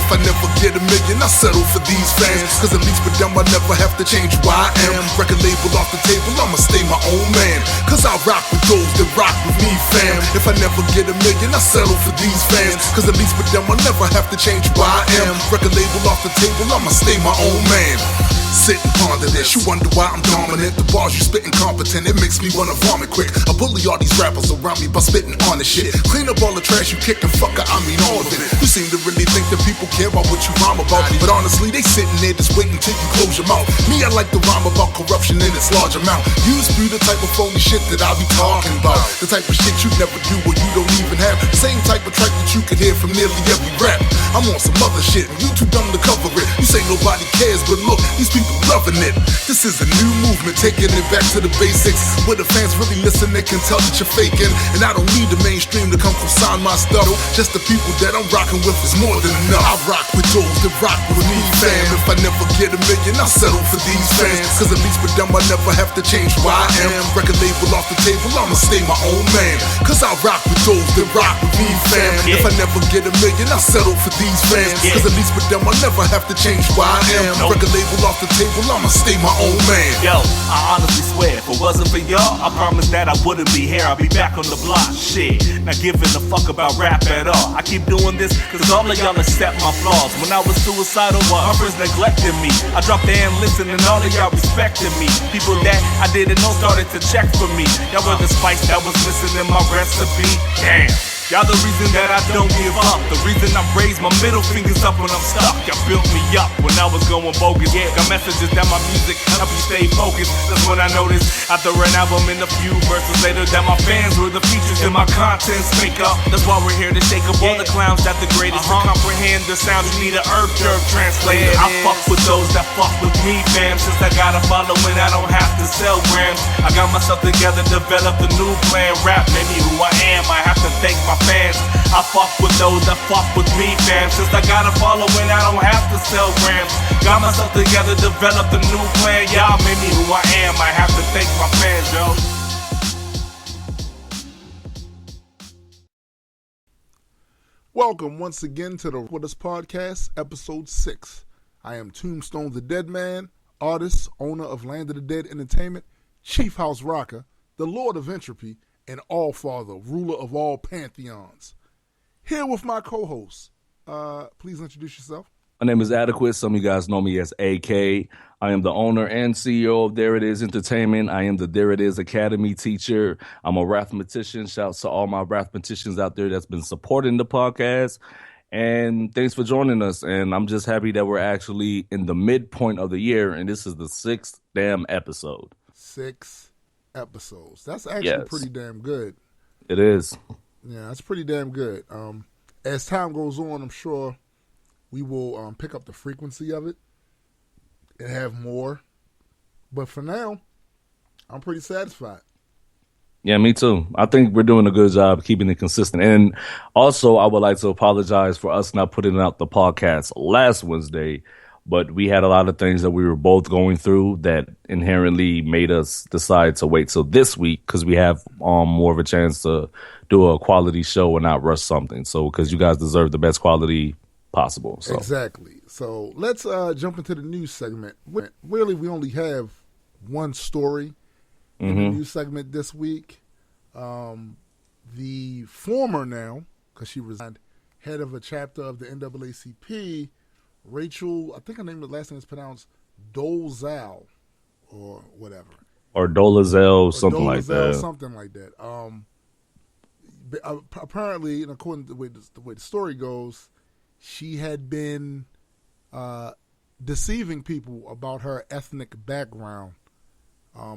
If I never get a million, I settle for these fans. Cause at least with them I never have to change who I am. Record label off the table, I'ma stay my own man. Cause I rock with those that rock with me, fam. If I never get a million, I settle for these fans. Cause at least with them I never have to change who I am. Record label off the table, I'ma stay my own man. Sit and ponder this, you wonder why I'm dominant. The bars you spit incompetent, it makes me wanna vomit quick. I bully all these rappers around me by spitting honest shit. Clean up all the trash you kick and fucker, I mean all of it. You seem to really think that people care about what you rhyme about, but honestly they sitting there just waiting till you close your mouth. Me, I like to rhyme about corruption in its large amount. You spew the type of phony shit that I be talking about. The type of shit you never do or you don't even have. The same type of track that you could hear from nearly every rap. I'm on some other shit and you too dumb to cover it. You say nobody cares, but look, these people loving it. This is a new movement, taking it back to the basics. Where the fans really listen, they can tell that you're faking. And I don't need the mainstream to come co-sign my stuff. Just the people that I'm rocking with is more than enough. I rock with those that rock with me, fam. If I never get a million, I settle for these fans. Cause at least with them I never have to change who I am. Record label off the table, I'ma stay my own man. Cause I rock with those that rock with me, fam. If I never get a million, I settle for these fans. Cause at least with them I never have to change who I am. Record label off the table, I'ma stay my own man. Yo, I honestly swear, if it wasn't for y'all, I promise that I wouldn't be here. I'll be back on the block, shit. Not giving a fuck about rap at all. I keep doing this cause all of y'all accept my flaws. When I was suicidal, my friends neglected me. I dropped in and listened and all of y'all respected me. People that I didn't know started to check for me. Y'all were the spice that was missing in my recipe. Damn. Y'all the reason that I don't give up. The reason I raise my middle fingers up when I'm stuck. Y'all built me up when I was going bogus. Got messages that my music help you stay focused. That's when I noticed after an album and a few verses later that my fans were the features in my contents make up. That's why we're here to shake up all the clowns that the greatest. To comprehend the sound, you need a herb translator. I fuck with those that fuck with me, fam. Since I got a following, I don't have to sell grams. I got myself together, developed a new plan. Rap made me who I am. I have to thank my fans. I fuck with those that fuck with me, fam. Since I got a following, I don't have to sell grams. Got myself together, developed a new plan. Y'all made me who I am. I have to thank my fans, yo. Welcome once again to the Oculus Podcast, Episode 6. I am Tombstone the Deadman, artist, owner of Land of the Dead Entertainment, Chief House Rocker, the Lord of Entropy, and All-Father, ruler of all pantheons. Here with my co-host. Please introduce yourself. My name is Adekwit. Some of you guys know me as AK. I am the owner and CEO of There It Is Entertainment. I am the There It Is Academy teacher. I'm a Rapthematics. Shouts to all my Rapthematics out there that's been supporting the podcast. And thanks for joining us. And I'm just happy that we're actually in the midpoint of the year, and this is the 6th damn episode. 6 episodes. That's actually pretty damn good. It is. Yeah, that's pretty damn good. As time goes on, I'm sure we will pick up the frequency of it and have more. But for now, I'm pretty satisfied. Yeah, me too. I think we're doing a good job keeping it consistent. And also, I would like to apologize for us not putting out the podcast last Wednesday. But we had a lot of things that we were both going through that inherently made us decide to wait till this week because we have more of a chance to do a quality show and not rush something. So because you guys deserve the best quality possible. So. Exactly. So let's jump into the news segment. Really, we only have one story in the news segment this week. The former now, because she resigned, head of a chapter of the NAACP, Rachel, I think her last name is pronounced Dolezal or whatever. Or dolezal, something like that. Something like that. Apparently, and according to the way the story goes, she had been deceiving people about her ethnic background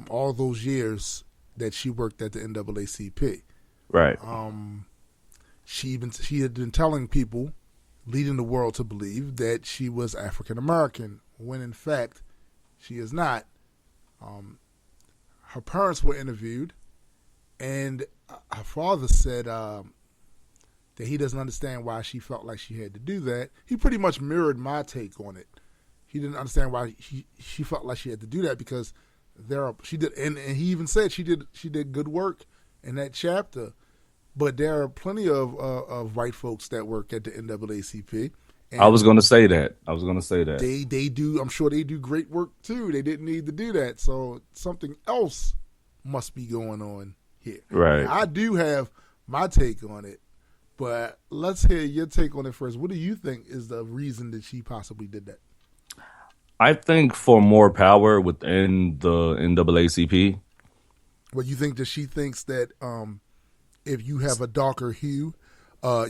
all those years that she worked at the NAACP. Right. She had been telling people, leading the world to believe that she was African American, when in fact she is not. Her parents were interviewed, and her father said that he doesn't understand why she felt like she had to do that. He pretty much mirrored my take on it. He didn't understand why she felt like she had to do that because she did, and he even said she did good work in that chapter. But there are plenty of white folks that work at the NAACP, And I was gonna say that. I was gonna say that. they do. I'm sure they do great work too. They didn't need to do that, so something else must be going on here. Right. Now, I do have my take on it, but let's hear your take on it first. What do you think is the reason that she possibly did that? I think for more power within the NAACP. Well, you think that she thinks that if you have a darker hue,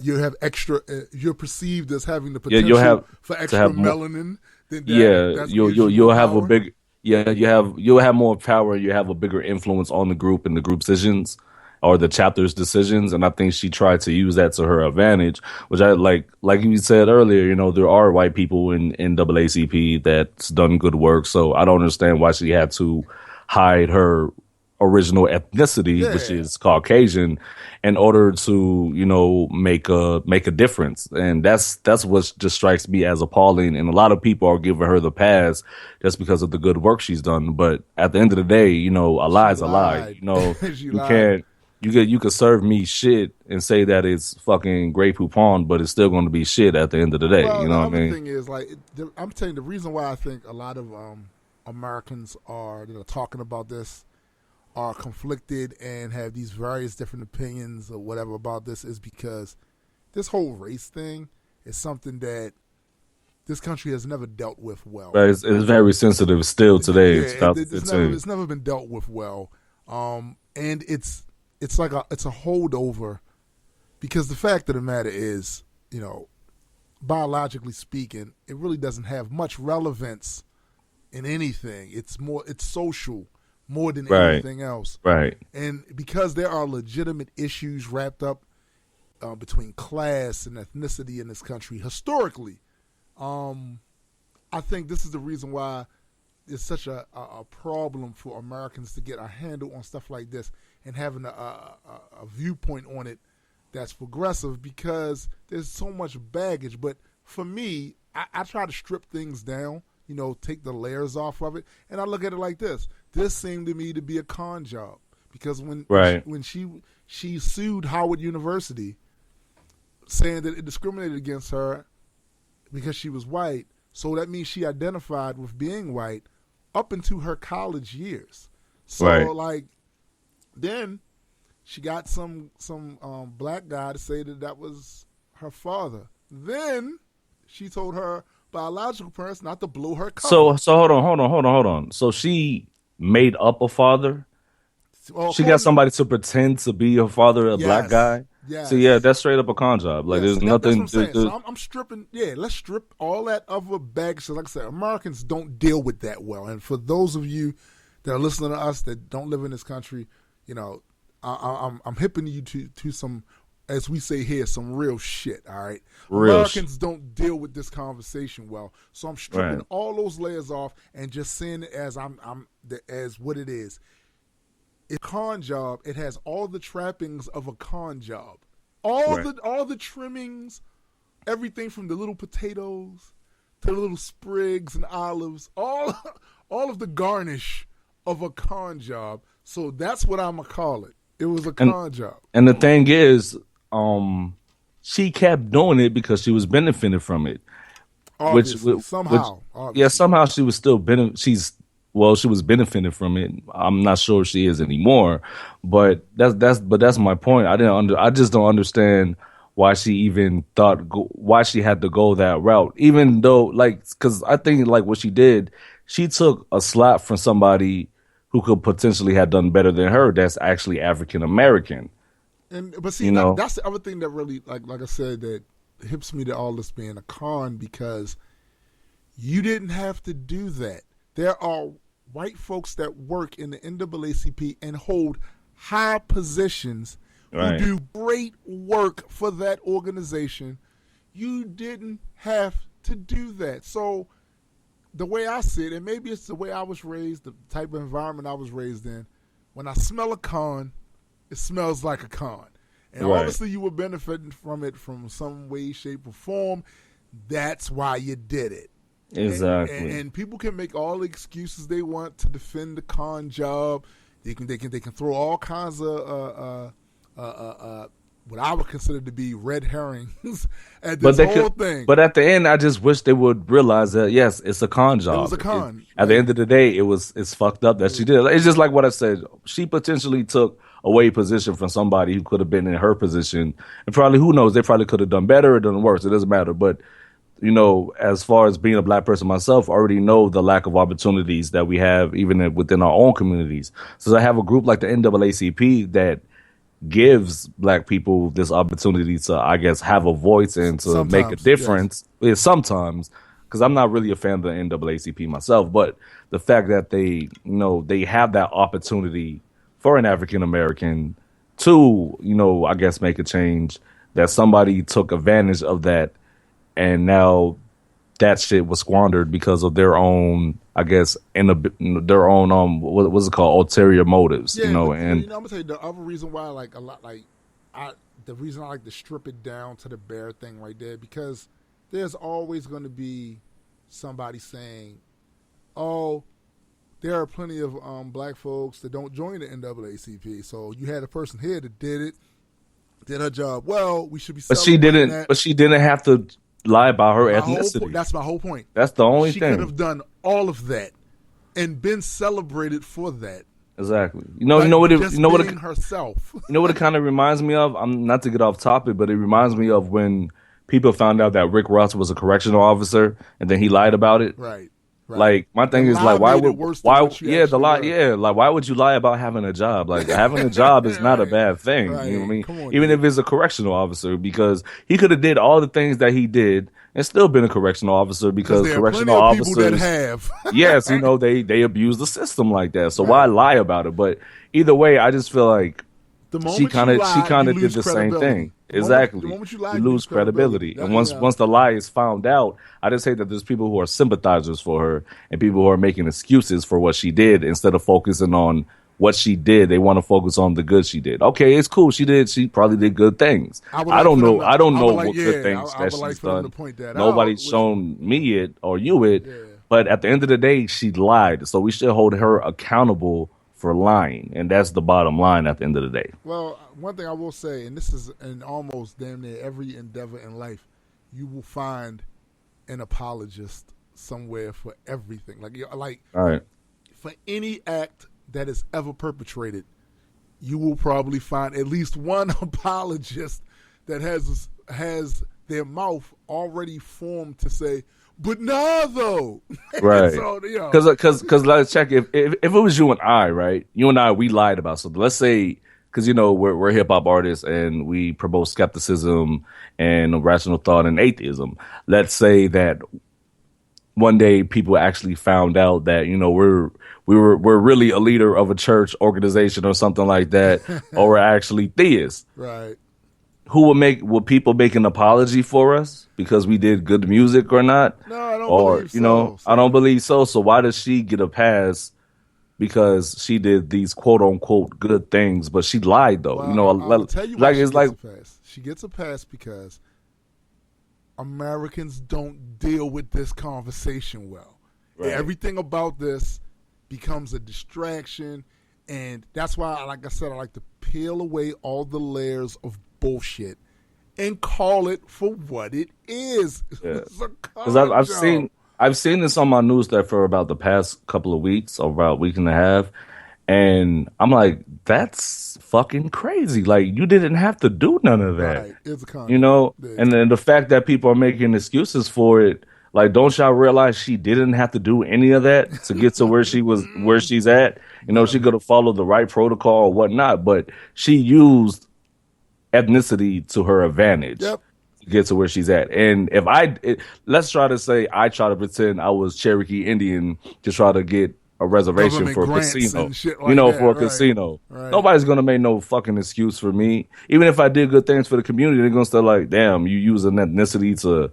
you have extra. You're perceived as having the potential you'll have for to extra have more, melanin. Then you'll have a power? big you'll have more power. You have a bigger influence on the group and the group decisions or the chapter's decisions. And I think she tried to use that to her advantage, which I like you said earlier, you know, there are white people in NAACP that's done good work. So I don't understand why she had to hide her original ethnicity, which is Caucasian, in order to, you know, make a difference. And that's what just strikes me as appalling. And a lot of people are giving her the pass just because of the good work she's done. But at the end of the day, you know, a lie's a lie. You know, you can't. You could serve me shit and say that it's fucking Grey Poupon, but it's still going to be shit at the end of the day. Well, you know what I mean? The thing is, like, I'm telling you, the reason why I think a lot of Americans that are talking about this are conflicted and have these various different opinions or whatever about this is because this whole race thing is something that this country has never dealt with well. Right, it's very sensitive still today. It's never been dealt with well, and it's like it's a holdover because the fact of the matter is, you know, biologically speaking, it really doesn't have much relevance in anything. It's social more than anything else. Right. And because there are legitimate issues wrapped up between class and ethnicity in this country historically, I think this is the reason why it's such a problem for Americans to get a handle on stuff like this and having a viewpoint on it that's progressive because there's so much baggage. But for me, I try to strip things down, you know, take the layers off of it, and I look at it like this. This seemed to me to be a con job because when she sued Howard University saying that it discriminated against her because she was white, so that means she identified with being white up into her college years. So like then she got some black guy to say that was her father. Then she told her biological parents not to blow her cover. So hold on. So she made up a father. Well, she got somebody to pretend to be her father, a black guy. Yeah. So yeah, that's straight up a con job. Like there's nothing. That's what I'm saying. So I'm stripping. Yeah, let's strip all that other baggage. So like I said, Americans don't deal with that well. And for those of you that are listening to us that don't live in this country, you know, I'm hipping you to some, as we say here, some real shit. All right, Americans don't deal with this conversation well. So I'm stripping all those layers off and just saying it as as what it is. It's a con job. It has all the trappings of a con job. All the trimmings, everything from the little potatoes to the little sprigs and olives, all of the garnish of a con job. So that's what I'm gonna call it. It was a con job. And the thing is, she kept doing it because she was benefiting from it. Obviously, somehow. Yeah, somehow she was still she was benefiting from it. I'm not sure if she is anymore, but that's my point. I just don't understand why she even why she had to go that route. Even though, like, because I think like what she did, she took a slap from somebody who could potentially have done better than her. That's actually African American. But see, that's the other thing that really, like I said, that hips me to all this being a con because you didn't have to do that. There are white folks that work in the NAACP and hold high positions who do great work for that organization. You didn't have to do that. So the way I see it, and maybe it's the way I was raised, the type of environment I was raised in, when I smell a con, it smells like a con. And obviously you were benefiting from it from some way, shape, or form. That's why you did it. Exactly. And people can make all the excuses they want to defend the con job. They can throw all kinds of what I would consider to be red herrings at But this whole thing. But at the end, I just wish they would realize that yes, it's a con job. It was a con. At the end of the day, it's fucked up that she did. It's just like what I said. She potentially took away position from somebody who could have been in her position, and probably who knows, they probably could have done better or done worse. It doesn't matter. But as far as being a black person myself, I already know the lack of opportunities that we have even within our own communities. So I have a group like the NAACP that gives black people this opportunity to, I guess, have a voice and to make a difference. Yes. Yeah, sometimes, because I'm not really a fan of the NAACP myself, but the fact that they have that opportunity for an African American to, I guess, make a change, that somebody took advantage of that, and now that shit was squandered because of their own, I guess, their own what's it called, ulterior motives. Yeah, and I'm gonna tell you the other reason why, the reason I like to strip it down to the bare thing right there, because there's always going to be somebody saying, "Oh, there are plenty of black folks that don't join the NAACP. So you had a person here that did her job well. We should be." But she didn't. That. But she didn't have to lie about her ethnicity. That's my whole point. That's the only thing. She could have done all of that and been celebrated for that. Exactly. You know what it herself. You know what it kind of reminds me of? I'm not to get off topic, but it reminds me of when people found out that Rick Ross was a correctional officer and then he lied about it. Right. Like, my thing is, like, why would you lie about having a job? Like, having a job is not a bad thing. Right. You know what I mean? On, even if it's a correctional officer, because he could have did all the things that he did and still been a correctional officer, because correctional officers, that have. yes, they abuse the system like that. So why lie about it? But either way, I just feel like she kind of did the same thing. Exactly. You lose credibility. And once the lie is found out, I just say that there's people who are sympathizers for her and people who are making excuses for what she did instead of focusing on what she did. They want to focus on the good she did. Okay, it's cool. She probably did good things. I don't know what good things that she's done. Nobody's shown me it or you it. Yeah. But at the end of the day, she lied. So we should hold her accountable for lying, and that's the bottom line at the end of the day. Well, one thing I will say, and this is in almost damn near every endeavor in life, you will find an apologist somewhere for everything. Like all right, for any act that is ever perpetrated, you will probably find at least one apologist that has their mouth already formed to say, "But nah, though." Right. Because let's check, if it was you and I, right? You and I, we lied about something. Let's say, because we're hip hop artists and we promote skepticism and rational thought and atheism. Let's say that one day people actually found out that we're really a leader of a church organization or something like that, or we're actually theists. Right. Will people make an apology for us because we did good music or not? No, I don't believe so. I don't believe so. So why does she get a pass because she did these quote unquote good things, but she lied though? Well, I'll tell you why she gets a pass because Americans don't deal with this conversation well. Right. Everything about this becomes a distraction, and that's why, like I said, I like to peel away all the layers of bullshit and call it for what it is. Because I've seen this on my newsletter for about the past couple of weeks, or about a week and a half, and I'm like, that's fucking crazy. Like, you didn't have to do none of that. Right. It's a con. And then the fact that people are making excuses for it, like, don't y'all realize she didn't have to do any of that to get to where she's at? She could have followed the right protocol or whatnot, but she used ethnicity to her advantage to get to where she's at. And let's try to say I try to pretend I was Cherokee Indian to try to get a reservation for a casino, for a casino. Right. Nobody's going to make no fucking excuse for me. Even if I did good things for the community, they're going to start like, damn, you use an ethnicity to,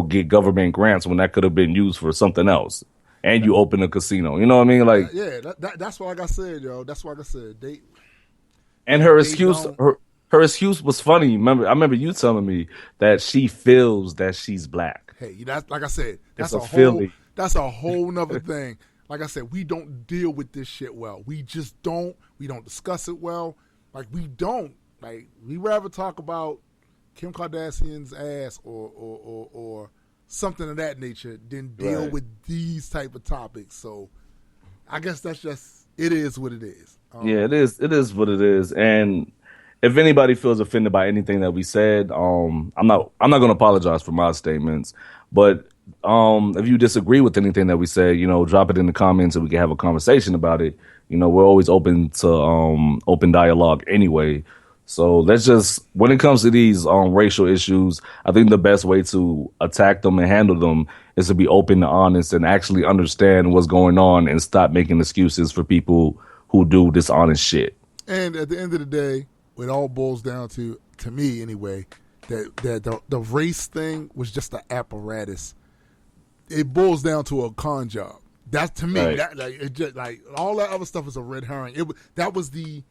get government grants when that could have been used for something else. And you open a casino. You know what I mean? Like, that's why, like I said, yo, that's why I said, her excuse, her excuse was funny. I remember you telling me that she feels that she's black. Hey, that's like I said, that's a whole nother thing. Like I said, we don't deal with this shit well. We just don't. We don't discuss it well. Like, we don't. Like, we rather talk about Kim Kardashian's ass or something of that nature than deal with these type of topics. So I guess that's just, it is what it is. Yeah, it is. It is what it is. And if anybody feels offended by anything that we said, I'm not going to apologize for my statements. But if you disagree with anything that we said, drop it in the comments and we can have a conversation about it. We're always open to open dialogue anyway. So let's just, when it comes to these racial issues, I think the best way to attack them and handle them is to be open and honest and actually understand what's going on and stop making excuses for people who do dishonest shit. And at the end of the day, it all boils down to me anyway, that the race thing was just an apparatus. It boils down to a con job. That's, to me, Right. that it just like all that other stuff is a red herring. That was the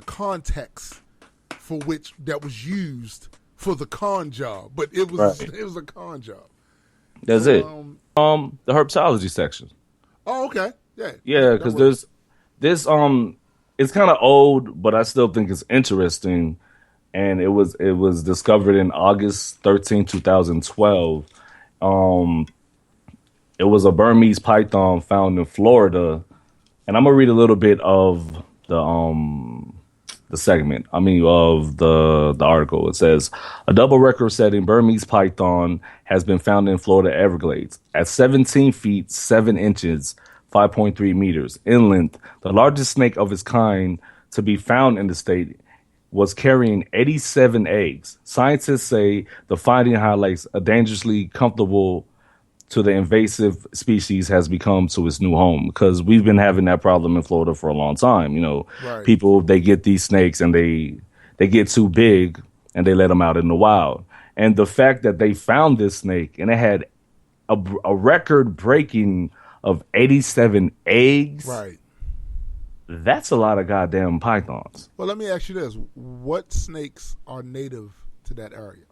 context for which that was used for the con job, but it was a con job. That's it. The herpetology section. Oh, okay, yeah, Yeah, because there's this. It's kind of old, but I still think it's interesting. And it was discovered in August 13, 2012. It was a Burmese python found in Florida, and I'm gonna read a little bit of the segment. Of the article. It says a double record-setting Burmese python has been found in Florida Everglades at 17 feet 7 inches, 5.3 meters in length. The largest snake of its kind to be found in the state was carrying 87 eggs. Scientists say the finding highlights a dangerously comfortable to the invasive species has become to its new home, because we've been having that problem in Florida for a long time. Right. People, they get these snakes and they get too big and they let them out in the wild. And the fact that they found this snake and it had a record breaking of 87 eggs. right. That's a lot of goddamn pythons. Well, let me ask you this: what snakes are native to that area?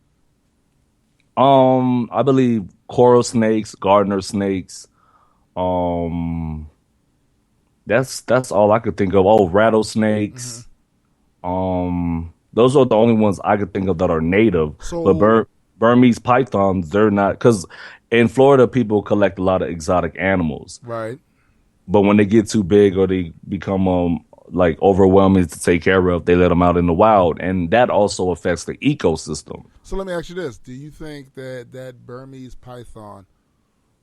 I believe coral snakes, gardener snakes. That's all I could think of. Oh, rattlesnakes. Those are the only ones I could think of that are native. So- But Burmese pythons, they're not, because in Florida people collect a lot of exotic animals. Right. But when they get too big or they become like overwhelming to take care of, they let them out in the wild, and that also affects the ecosystem. So let me ask you this: do you think that Burmese python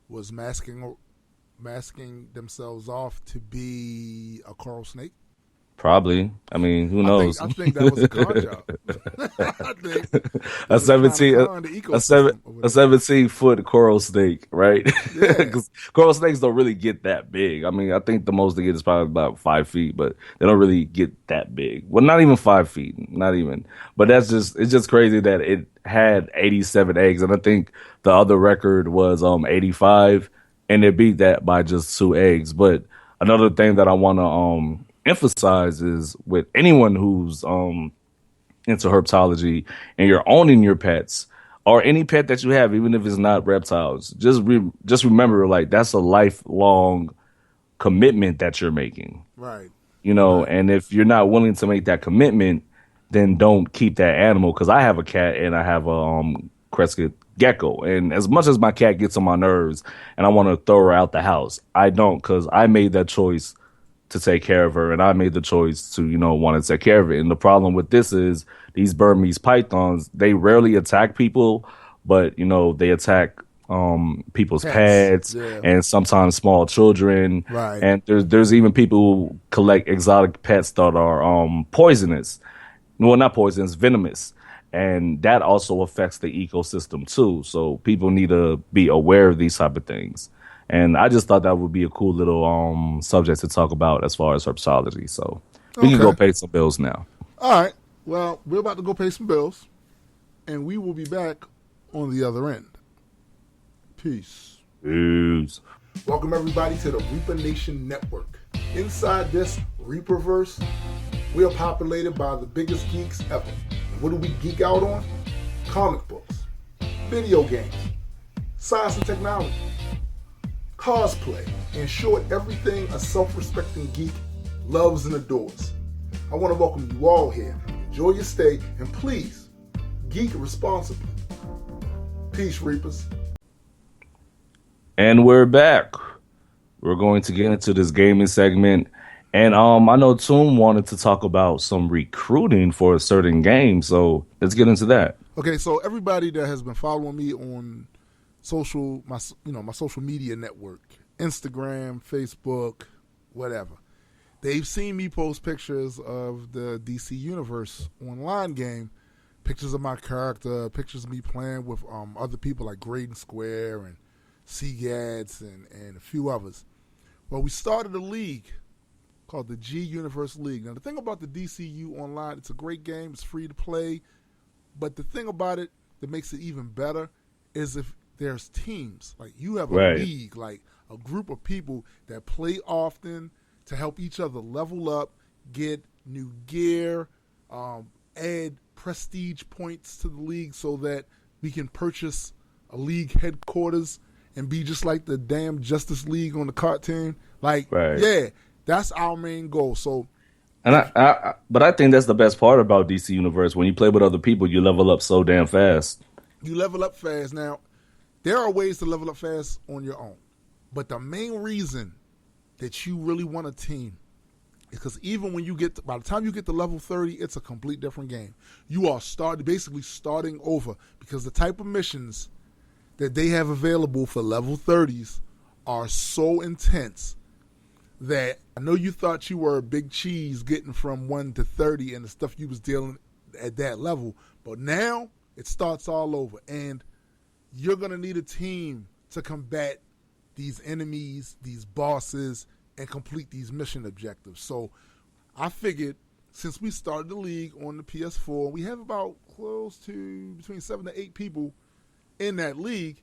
was masking themselves off to be a coral snake? Probably. Who knows? I think that was a con job. I think a 17-foot coral snake, right? Yeah. Because coral snakes don't really get that big. I think the most they get is probably about 5 feet, but they don't really get that big. Well, not even 5 feet, not even. But it's just crazy that it had 87 eggs, and I think the other record was 85, and it beat that by just 2 eggs. But another thing that I want to emphasize is with anyone who's into herpetology and you're owning your pets or any pet that you have, even if it's not reptiles, just remember, like, that's a lifelong commitment that you're making. Right. And if you're not willing to make that commitment, then don't keep that animal. Because I have a cat and I have a crested gecko, and as much as my cat gets on my nerves and I want to throw her out the house, I don't, because I made that choice to take care of her, and I made the choice to, want to take care of it. And the problem with this is these Burmese pythons, they rarely attack people, but, they attack people's pets yeah. and sometimes small children. Right. And there's even people who collect exotic pets that are poisonous. Well, not poisonous, venomous. And that also affects the ecosystem too. So people need to be aware of these type of things. And I just thought that would be a cool little subject to talk about as far as herpetology. So we can go pay some bills now. All right. Well, we're about to go pay some bills, and we will be back on the other end. Peace. Peace. Welcome, everybody, to the Reaper Nation Network. Inside this Reaperverse, we are populated by the biggest geeks ever. And what do we geek out on? Comic books, video games, science and technology, cosplay, in short, everything a self-respecting geek loves and adores. I want to welcome you all here. Enjoy your stay, and please, geek responsibly. Peace, Reapers. And we're back. We're going to get into this gaming segment. And I know Toom wanted to talk about some recruiting for a certain game, so let's get into that. Okay, so everybody that has been following me on my social media network, Instagram, Facebook, whatever, they've seen me post pictures of the DC Universe online game, pictures of my character, pictures of me playing with other people like Graydon Square and Seagads and a few others. Well, we started a league called the G Universe League. Now, the thing about the DCU Online, it's a great game. It's free to play. But the thing about it that makes it even better is if there's teams. Like, you have a league, like a group of people that play often to help each other level up, get new gear, add prestige points to the league so that we can purchase a league headquarters and be just like the damn Justice League on the cartoon. Like, yeah. That's our main goal. So, but I think that's the best part about DC Universe. When you play with other people, you level up so damn fast. You level up fast. Now, there are ways to level up fast on your own. But the main reason that you really want a team is because even when by the time you get to level 30, it's a complete different game. You are basically starting over because the type of missions that they have available for level 30s are so intense that I know you thought you were a big cheese getting from 1 to 30 and the stuff you was dealing at that level. But now it starts all over. And you're going to need a team to combat these enemies, these bosses, and complete these mission objectives. So I figured since we started the league on the PS4, we have about close to between 7 to 8 people in that league.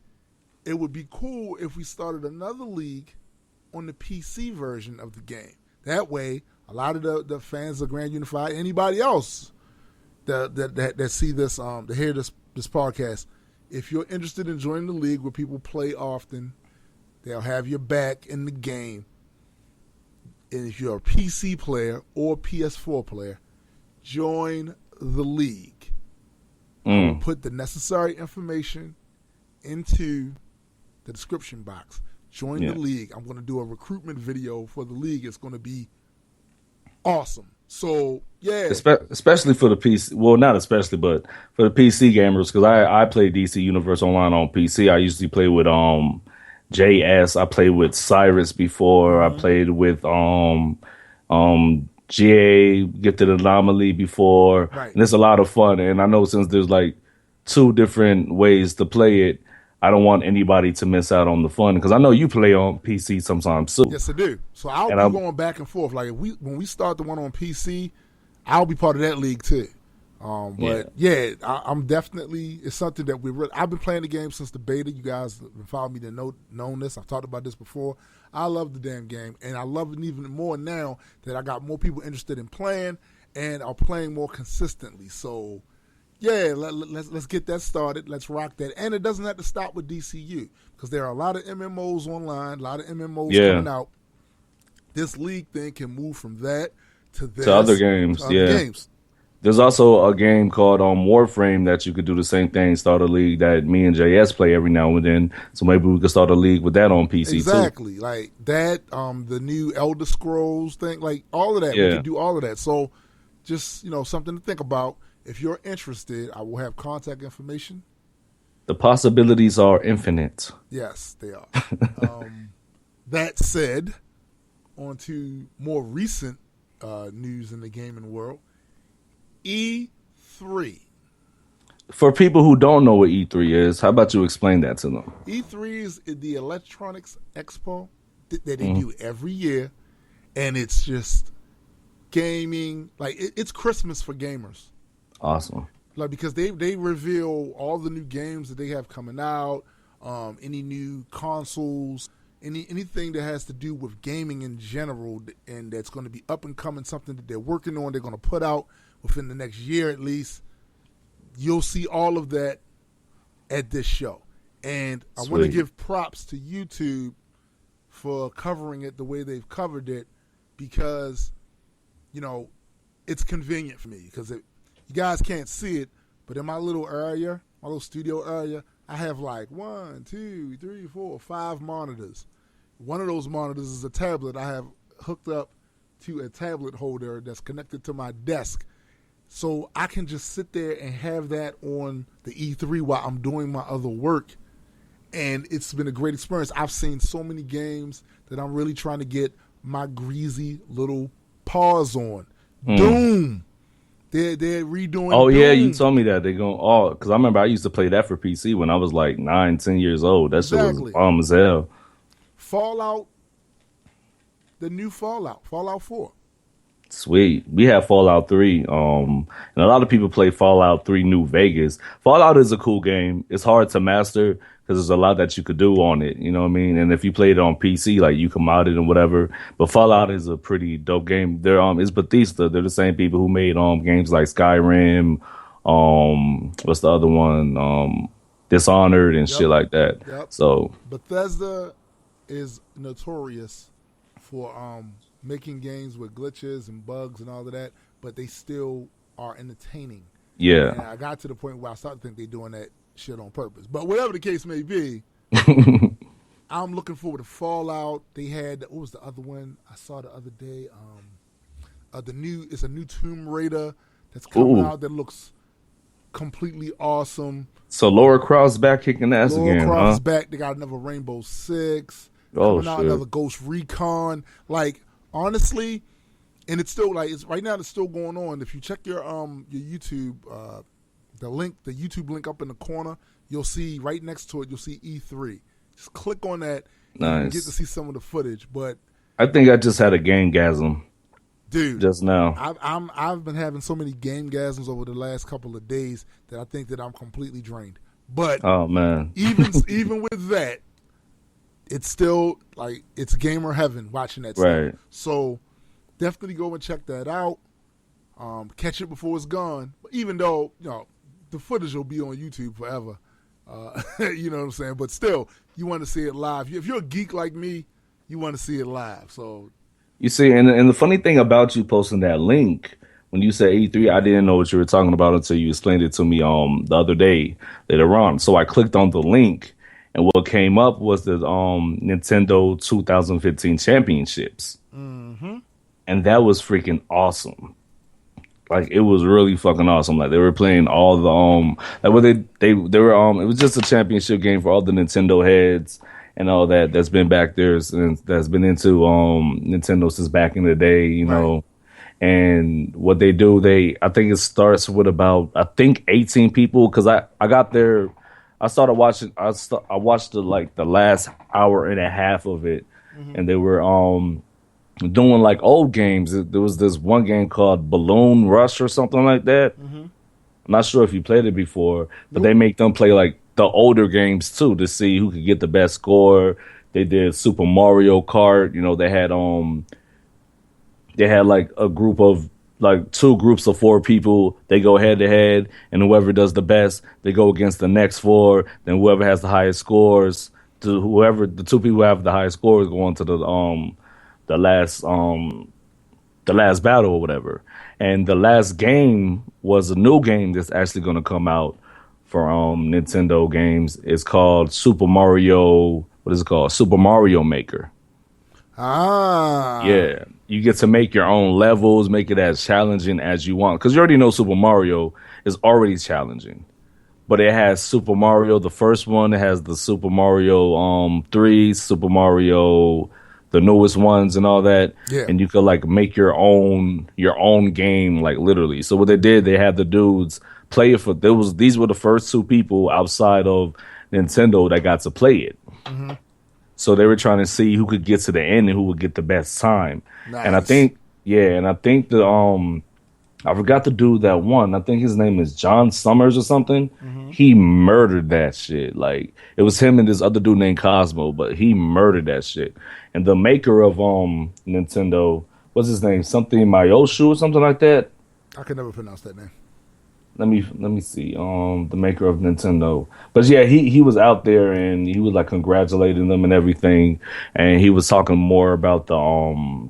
It would be cool if we started another league on the PC version of the game. That way, a lot of the fans of Grand Unified, anybody else that see this, to hear this podcast, if you're interested in joining the league where people play often, they'll have your back in the game. And if you're a PC player or PS4 player, join the league. We'll put the necessary information into the description box. Join the league. I'm going to do a recruitment video for the league. It's going to be awesome. So, yeah. Especially for the PC. Well, not especially, but for the PC gamers, because I play DC Universe Online on PC. I usually play with JS. I played with Cyrus before. I played with GA, Gifted Anomaly before. Right. And it's a lot of fun. And I know since there's like 2 different ways to play it, I don't want anybody to miss out on the fun because I know you play on PC sometimes too. Yes, I do. So I'll be going back and forth. Like when we start the one on PC, I'll be part of that league too. But I'm definitely, it's something that I've been playing the game since the beta. You guys have been following me to known this. I've talked about this before. I love the damn game, and I love it even more now that I got more people interested in playing and are playing more consistently. So. Yeah, let's get that started. Let's rock that. And it doesn't have to stop with DCU because there are a lot of MMOs online, a lot of MMOs coming out. This league thing can move from that to this. To other games, games. There's also a game called Warframe that you could do the same thing, start a league that me and JS play every now and then. So maybe we could start a league with that on PC too. Exactly, like that, the new Elder Scrolls thing, like all of that. We can do all of that. So just, something to think about. If you're interested, I will have contact information. The possibilities are infinite. Yes, they are. That said, on to more recent news in the gaming world. E3. For people who don't know what E3 is, how about you explain that to them? E3 is the Electronics Expo that they do every year, and it's just gaming. Like, it's Christmas for gamers. Awesome. Like, because they reveal all the new games that they have coming out, any new consoles, anything that has to do with gaming in general, and that's going to be up and coming, something that they're working on, they're going to put out within the next year at least. You'll see all of that at this show. And I want to give props to YouTube for covering it the way they've covered it because, it's convenient for me because You guys can't see it, but in my little area, my little studio area, I have like 1, 2, 3, 4, 5 monitors. One of those monitors is a tablet I have hooked up to a tablet holder that's connected to my desk. So I can just sit there and have that on the E3 while I'm doing my other work. And it's been a great experience. I've seen so many games that I'm really trying to get my greasy little paws on. Doom. They're redoing Oh, Doom. yeah, you told me that. They're going, because I remember I used to play that for PC when I was like 9, 10 years old. That shit was bomb as hell. Fallout, the new Fallout 4. Sweet. We have Fallout 3. And a lot of people play Fallout 3 New Vegas. Fallout is a cool game. It's hard to master because there's a lot that you could do on it. You know what I mean? And if you play it on PC, like you can mod it and whatever. But Fallout is a pretty dope game. It's Bethesda. They're the same people who made games like Skyrim. What's the other one? Dishonored and shit like that. Yep. So Bethesda is notorious for making games with glitches and bugs and all of that, but they still are entertaining. Yeah. And I got to the point where I started to think they're doing that shit on purpose. But whatever the case may be, I'm looking forward to Fallout. They had, what was the other one I saw the other day? It's a new Tomb Raider that's coming out that looks completely awesome. So Laura Croft's back kicking ass again. Laura Croft's back. They got another Rainbow Six. Coming out, another Ghost Recon. Like, honestly, and it's still like it's right now. It's still going on. If you check your YouTube, the YouTube link up in the corner, you'll see right next to it. You'll see E3. Just click on that. Nice. And get to see some of the footage. But I think I just had a gamegasm, dude, just now. I've been having so many gamegasms over the last couple of days that I think that I'm completely drained. But oh man, even with that, it's still like it's gamer heaven watching that stuff. Right. So definitely go and check that out. Catch it before it's gone. But even though the footage will be on YouTube forever, you know what I'm saying. But still, you want to see it live. If you're a geek like me, you want to see it live. So you see, and the funny thing about you posting that link when you said E3, I didn't know what you were talking about until you explained it to me the other day later on. So I clicked on the link. And what came up was the Nintendo 2015 Championships. Mm-hmm. And that was freaking awesome. Like, it was really fucking awesome. Like, they were playing all the, like, what they were, it was just a championship game for all the Nintendo heads and all that that's been back there and that's been into Nintendo since back in the day, you know. And what they do, I think it starts with about, 18 people, because I got there. I started watching. I watched the last hour and a half of it, and they were doing like old games. There was this one game called Balloon Rush or something like that. I'm not sure if you played it before, but they make them play like the older games too to see who could get the best score. They did Super Mario Kart. You know, they had like a group of like 2 groups of 4 people. They go head to head, and whoever does the best, they go against the next 4. Then whoever has the highest scores, the 2 people who have the highest scores go on to the last battle or whatever. And the last game was a new game that's actually going to come out for Nintendo games. It's called Super Mario. What is it called? Super Mario Maker. Yeah. You get to make your own levels, make it as challenging as you want. Because you already know Super Mario is already challenging. But it has Super Mario, the first one. It has the Super Mario 3, Super Mario, the newest ones and all that. Yeah. And you could like make your own game, like literally. So what they did, they had the dudes play it for these were the first 2 people outside of Nintendo that got to play it. Mm-hmm. So they were trying to see who could get to the end and who would get the best time. Nice. And I think the I forgot the dude that won. I think his name is John Summers or something. Mm-hmm. He murdered that shit. Like, it was him and this other dude named Cosmo, but he murdered that shit. And the maker of Nintendo, what's his name? Something Mayoshu or something like that. I can never pronounce that name. Let me see. The maker of Nintendo. But yeah, he was out there and he was like congratulating them and everything. And he was talking more about the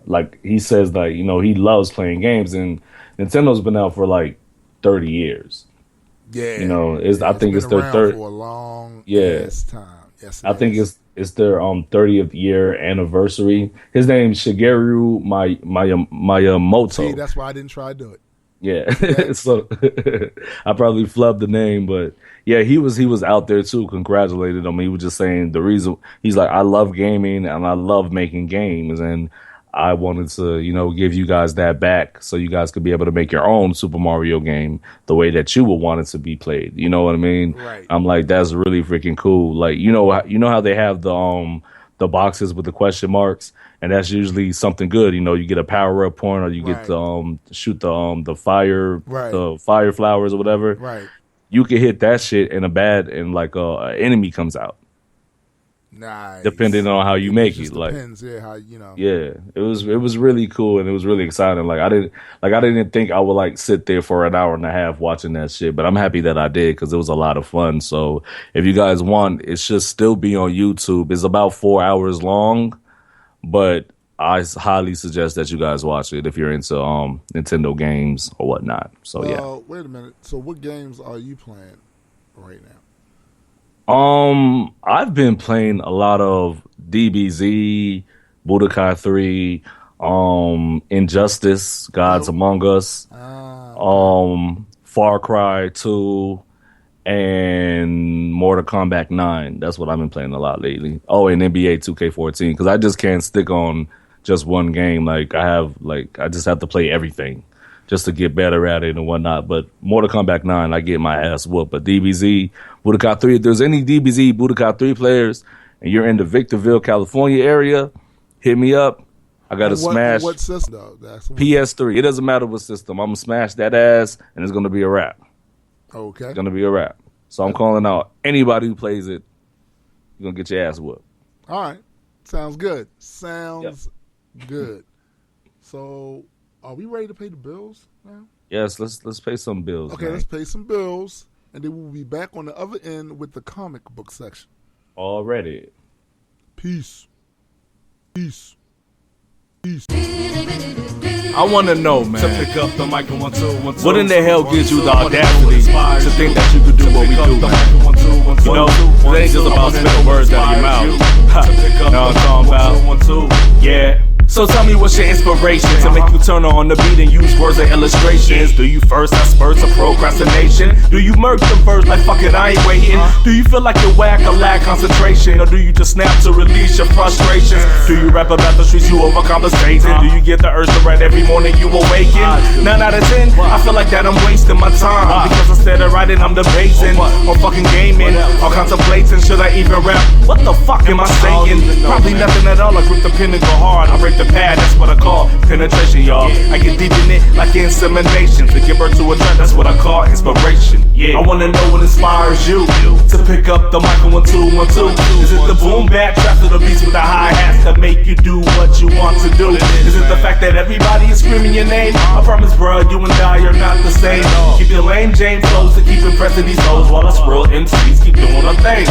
like he says, like, you know, he loves playing games, and Nintendo's been out for like 30 years. Yeah, you know, I think it's their third for a long time. Yes, I think it's their 30th year anniversary. His name's Shigeru Miyamoto. See, that's why I didn't try to do it. Yeah, so I probably flubbed the name, but yeah, he was out there too. Congratulated him. He was just saying the reason he's like, I love gaming and I love making games, and I wanted to, you know, give you guys that back so you guys could be able to make your own Super Mario game the way that you would want it to be played. You know what I mean? Right. I'm like, that's really freaking cool. Like, you know how they have the boxes with the question marks, and that's usually something good. You know, you get a power up point, or you get to shoot the fire flowers or whatever. Right. You can hit that shit and an enemy comes out. Nice. Depending on how you make it, depends, how you know. Yeah, it was really cool, and it was really exciting. I didn't think I would like sit there for an hour and a half watching that shit, but I'm happy that I did because it was a lot of fun. So if you guys want, it should still be on YouTube. It's about 4 hours long, but I highly suggest that you guys watch it if you're into Nintendo games or whatnot. So yeah. Wait a minute. So what games are you playing right now? I've been playing a lot of DBZ, Budokai 3, Injustice, Gods Among Us, Far Cry 2, and Mortal Kombat 9. That's what I've been playing a lot lately. Oh, and NBA 2K14, because I just can't stick on just one game. I just have to play everything just to get better at it and whatnot. But Mortal Kombat 9, I get my ass whooped. But DBZ, Budokai 3, if there's any DBZ, Budokai 3 players, and you're in the Victorville, California area, hit me up. I got to smash. What system, though? PS3. It doesn't matter what system. I'm going to smash that ass, and it's going to be a wrap. Okay. It's going to be a wrap. So I'm calling out anybody who plays it, you're going to get your ass whooped. All right. Sounds good. Good. So, are we ready to pay the bills now? Yes, let's pay some bills. Okay, let's pay some bills, and then we'll be back on the other end with the comic book section. Already. Peace. I want to know, man, to pick up the mic and 1 2 1 2. What in the hell gives you the audacity to think that you could do what we do, man? You know, it ain't just about spitting words out of your mouth. Know what I'm talking about? Yeah. So tell me what's your inspiration to make you turn on the beat and use words and illustrations? Do you first have spurts of procrastination? Do you murk the verse like fuck it, I ain't waiting? Do you feel like you're whack or lack concentration? Or do you just snap to release your frustrations? Do you rap about the streets you overcompensating? Do you get the urge to write every morning you awaken? 9 out of 10, I feel like that I'm wasting my time, because instead of writing I'm debating, or fucking gaming, or contemplating, should I even rap? What the fuck am I saying? Probably nothing at all. I grip the pen and go hard. I break the pad, that's what I call penetration, y'all. I get deep in it like insemination. To give birth to a track, that's what I call inspiration. Yeah. I wanna know what inspires you to pick up the mic and 1 2 1 2. Is it the boom bap trap to the beats with the hi-hats that make you do what you want to do? Is it the fact that everybody is screaming your name? I promise, bruh, you and I are not the same. Keep your lame Jane flows to keep impressing these hoes, while I swirl MCs keep doing a thing.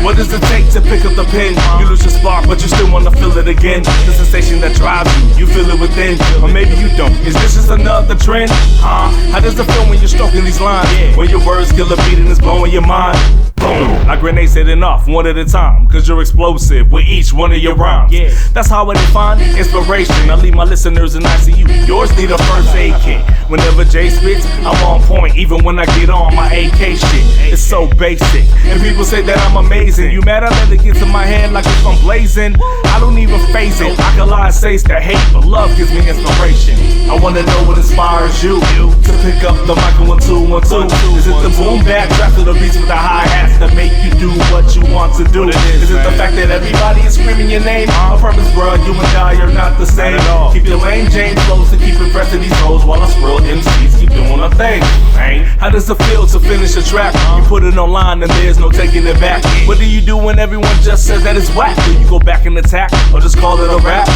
What does it take to pick up the pen? You lose your spark, but you still wanna feel it again. The sensation that drives you feel it within, or maybe you don't. Is this just another trend? How does it feel when you're stroking these lines? When your words kill a beat and it's blowing your mind? Boom, like grenades setting off one at a time, cause you're explosive with each one of your rhymes. That's how I define inspiration. I leave my listeners in ICU. Yours need a first aid kit. Whenever Jay spits, I'm on point, even when I get on my AK shit. It's so basic, and people say that I'm amazing. You mad I let it get to my head like if I'm blazing? I don't even face it. I can lie, say the hate, but love gives me inspiration. I wanna know what inspires you to pick up the mic and 1 2 1 2. Is it the boom bap trap to the beats with the hi-hats that make you do what you want to do? Is it the fact that everybody is screaming your name? I promise, bruh, you and I are not the same. Keep your lame Jane flows to keep impressing these hoes, while I swirl MCs keep doing a thing. How does it feel to finish a track? You put it online and there's no taking it back. What do you do when everyone just says that it's whack? Do you go back and attack, or just call it a rap?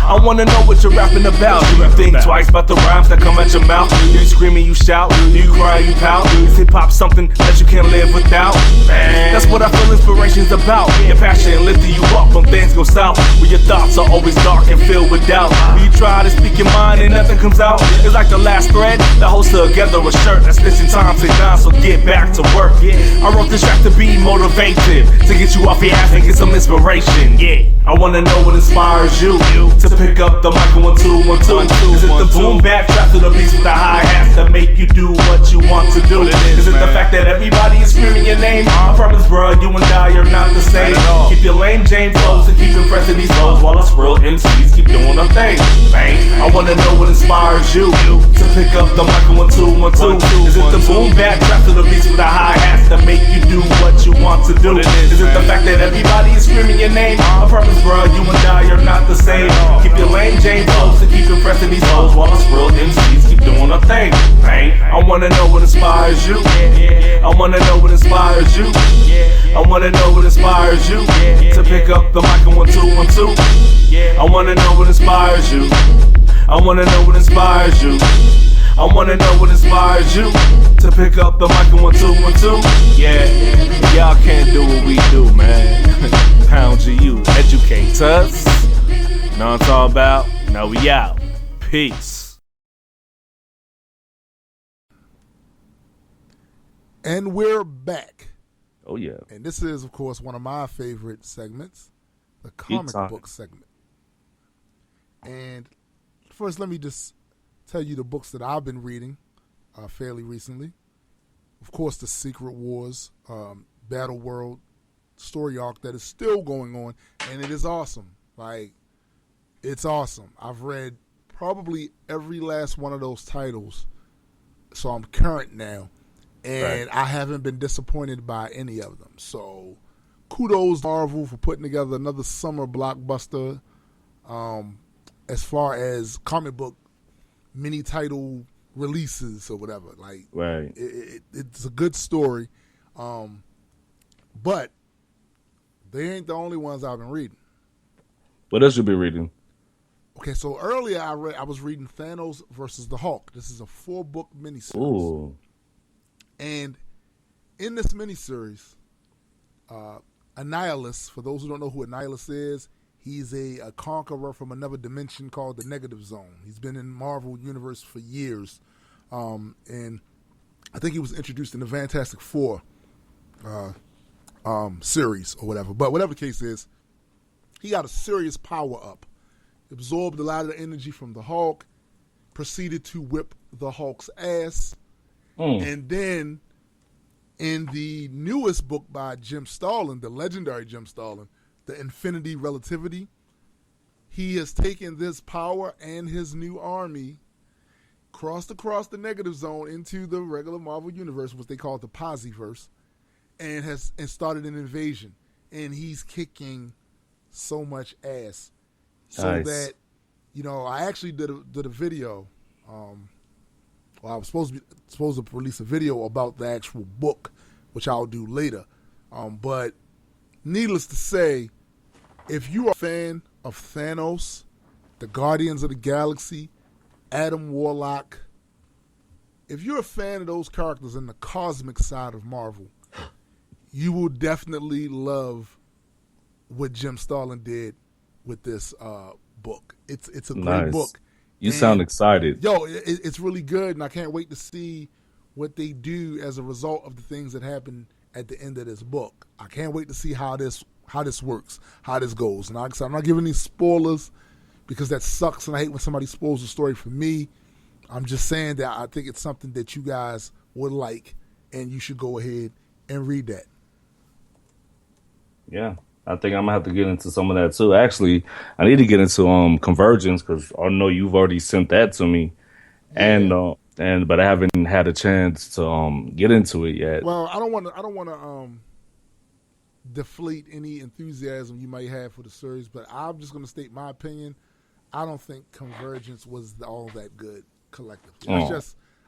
I wanna know what you're rapping about. Do you think twice about the rhymes that come at your mouth? Do you scream and you shout? Do you cry and you pout? Is hip-hop something that you can't live without? Man, that's what I feel inspiration's about. Your passion lifting you up when things go south, where your thoughts are always dark and filled with doubt. When you try to speak your mind and nothing comes out, it's like the last thread that holds together a shirt that's stitching time to down, so get back to work. I wrote this track to be motivated, to get you off your ass and get some inspiration. I wanna know what inspires you to pick up the mic 1 2 1 2. Is it the boom bap trap to the beats with the hi-hats that make you do what you want to do? Is it the fact that everybody is screaming your name? I promise, bruh, you and I are not the same. Keep your lame Jane flows and keep impressing these flows while us real MCs keep doing our thing. Bang. I wanna know what inspires you to pick up the mic 1 2 1 2. Is it the boom bap trap to the beats with the hi-hats that make you do what you want to do? Is it the fact that everybody is screaming your name? I promise, bruh, you and I are not the same. Keep your lame Jane flows and keep impressing these hoes while us real MCs keep doing our thing. Bang. I wanna know what inspires you. I wanna know what inspires you. I wanna know what inspires you to pick up the mic 1 2 1 2. I wanna know what inspires you. I wanna know what inspires you. I wanna know what inspires you to pick up the mic 1 2 1 2. Y'all can't do what we do, man. Pound GU, educate us. Know what I'm talking about? Now we out. Peace. And we're back. Oh yeah. And this is, of course, one of my favorite segments, the comic book segment. And first, let me just tell you the books that I've been reading fairly recently. Of course, the Secret Wars, Battle World story arc that is still going on, and it is awesome. Like, it's awesome. I've read probably every last one of those titles, so I'm current now, and I haven't been disappointed by any of them. So kudos to Marvel for putting together another summer blockbuster as far as comic book mini title releases or whatever. Like, it's a good story, but they ain't the only ones I've been reading. What else you been reading? Okay, so earlier I was reading Thanos versus the Hulk. This is a 4-book miniseries. Ooh. And in this miniseries, Annihilus, for those who don't know who Annihilus is, he's a conqueror from another dimension called the Negative Zone. He's been in Marvel Universe for years. And I think he was introduced in the Fantastic Four series or whatever. But whatever the case is, he got a serious power up. Absorbed a lot of the energy from the Hulk, proceeded to whip the Hulk's ass. And then in the newest book by Jim Starlin, the legendary Jim Starlin, The Infinity Relativity, he has taken this power and his new army, crossed across the Negative Zone into the regular Marvel Universe, what they call the Posiverse, and started an invasion. And he's kicking so much ass. So that, I actually did a video. I was supposed to release a video about the actual book, which I'll do later. But needless to say, if you are a fan of Thanos, the Guardians of the Galaxy, Adam Warlock, if you're a fan of those characters in the cosmic side of Marvel, you will definitely love what Jim Starlin did with this book. It's a great book. You sound excited. Yo, it's really good, and I can't wait to see what they do as a result of the things that happen at the end of this book. I can't wait to see how this works, how this goes. And like I said, I'm not giving any spoilers because that sucks, and I hate when somebody spoils the story for me. I'm just saying that I think it's something that you guys would like, and you should go ahead and read that. Yeah. I think I'm gonna have to get into some of that too. Actually, I need to get into Convergence because I know you've already sent that to me, but I haven't had a chance to get into it yet. Well, I don't want to deflate any enthusiasm you might have for the series, but I'm just gonna state my opinion. I don't think Convergence was all that good collectively.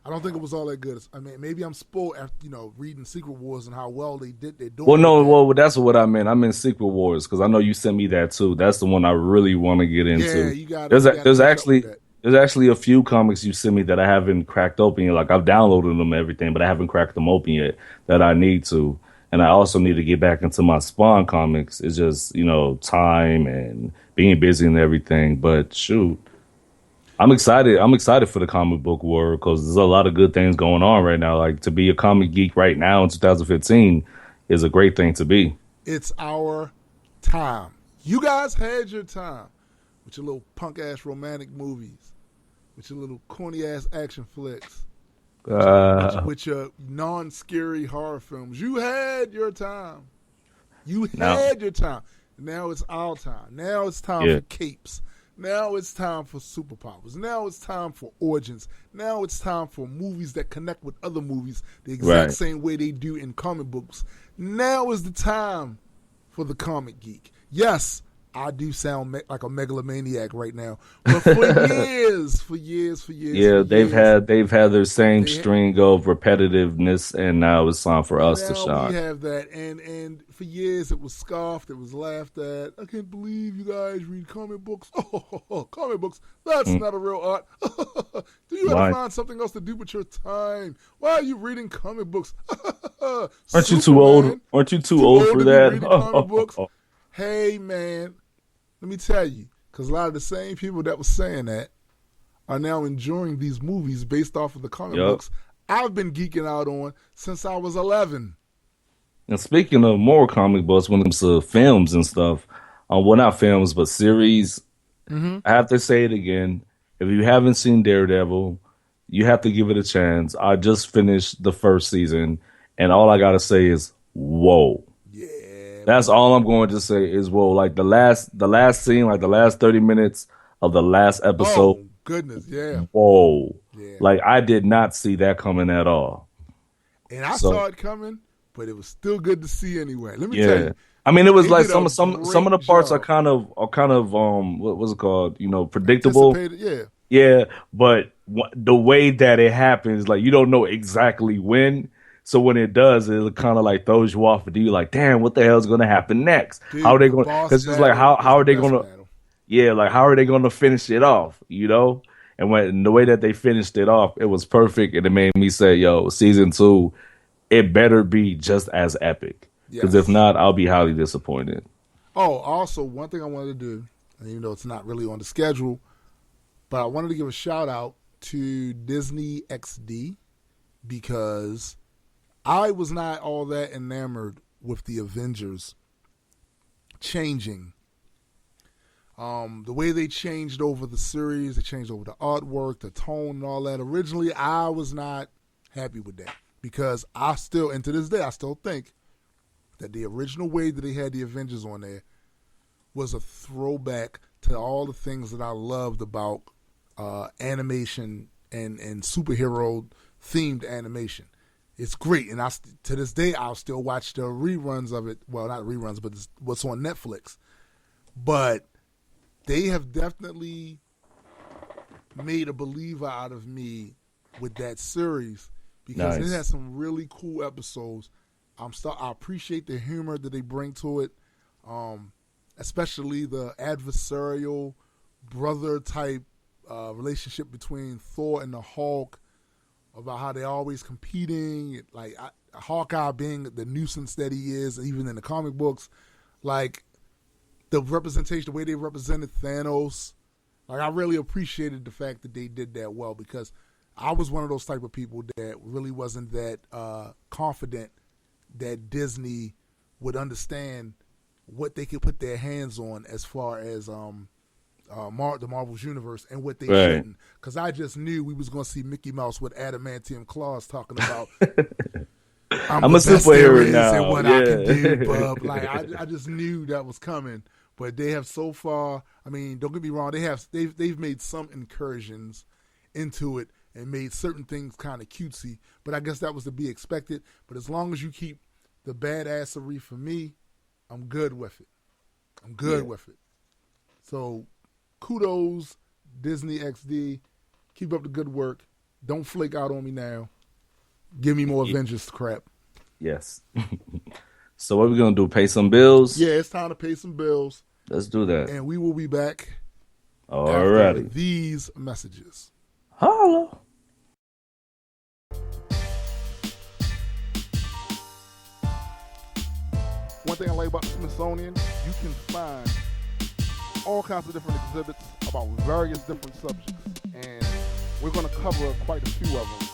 I don't think it was all that good. I mean, maybe I'm spoiled after reading Secret Wars and how well they're doing. Well, no, with that. well, that's what I meant. I meant Secret Wars because I know you sent me that too. That's the one I really want to get into. Yeah, you got There's to there's catch up with actually that. there's actually a few comics you sent me that I haven't cracked open yet. Like I've downloaded them and everything, but I haven't cracked them open yet. That I need to, and I also need to get back into my Spawn comics. It's just time and being busy and everything. But shoot. I'm excited. I'm excited for the comic book world because there's a lot of good things going on right now. Like to be a comic geek right now in 2015 is a great thing to be. It's our time. You guys had your time with your little punk ass romantic movies, with your little corny ass action flicks, with your non-scary horror films. You had your time. You had your time. Now it's our time. Now it's time for capes. Now it's time for superpowers. Now it's time for origins. Now it's time for movies that connect with other movies the exact same way they do in comic books. Now is the time for the comic geek. Yes, I do sound like a megalomaniac right now, but for years. Yeah, they've had their same string of repetitiveness, and now it's time for us to shine. We have that, and for years it was scoffed, it was laughed at. I can't believe you guys read comic books. Oh, comic books, that's not a real art. Do you ever find something else to do with your time? Why are you reading comic books? Aren't you too old? Aren't you too old for that? Comic books? Hey, man, let me tell you, because a lot of the same people that were saying that are now enjoying these movies based off of the comic books I've been geeking out on since I was 11. And speaking of more comic books, when it comes to films and stuff, well, not films, but series, I have to say it again. If you haven't seen Daredevil, you have to give it a chance. I just finished the first season, and all I got to say is, whoa. That's all I'm going to say is, whoa, like the last scene, like the last 30 minutes of the last episode. Oh, goodness, yeah. Whoa. Yeah. Like, I did not see that coming at all. And I saw it coming, but it was still good to see anyway. Let me tell you. I mean, it was like some of the parts are kind of what was it called? Predictable. Yeah, but the way that it happens, like you don't know exactly when. So when it does, it kind of like throws you off. And you're like, damn, what the hell is going to happen next? Dude, how are they going? Because it's like, how are they going to? Yeah, like how are they going to finish it off? And the way that they finished it off, it was perfect, and it made me say, yo, season 2, it better be just as epic. Because if not, I'll be highly disappointed. Oh, also one thing I wanted to do, and even though it's not really on the schedule, but I wanted to give a shout out to Disney XD because I was not all that enamored with the Avengers changing. The way they changed over the series, they changed over the artwork, the tone, and all that. Originally, I was not happy with that because and to this day, I still think that the original way that they had the Avengers on there was a throwback to all the things that I loved about animation and superhero-themed animation. It's great, and to this day, I'll still watch the reruns of it. Well, not reruns, but it's what's on Netflix. But they have definitely made a believer out of me with that series because it has some really cool episodes. I appreciate the humor that they bring to it, especially the adversarial brother-type relationship between Thor and the Hulk, about how they're always competing, like Hawkeye being the nuisance that he is, even in the comic books, like the representation, the way they represented Thanos. Like I really appreciated the fact that they did that well because I was one of those type of people that really wasn't that confident that Disney would understand what they could put their hands on as far as the Marvel's universe and what they shouldn't. Because I just knew we was going to see Mickey Mouse with adamantium claws talking about I'm a superhero now. And what I can do, bub. Like I just knew that was coming. But they have so far. I mean, don't get me wrong. They've made some incursions into it and made certain things kind of cutesy. But I guess that was to be expected. But as long as you keep the badassery for me, I'm good with it. I'm good with it. So kudos, Disney XD. Keep up the good work. Don't flake out on me now. Give me more Avengers crap. Yes. So what we gonna do? Pay some bills? Yeah, it's time to pay some bills. Let's do that. And we will be back Alrighty. after these messages. Holla. One thing I like about the Smithsonian, you can find all kinds of different exhibits about various different subjects. And we're going to cover quite a few of them.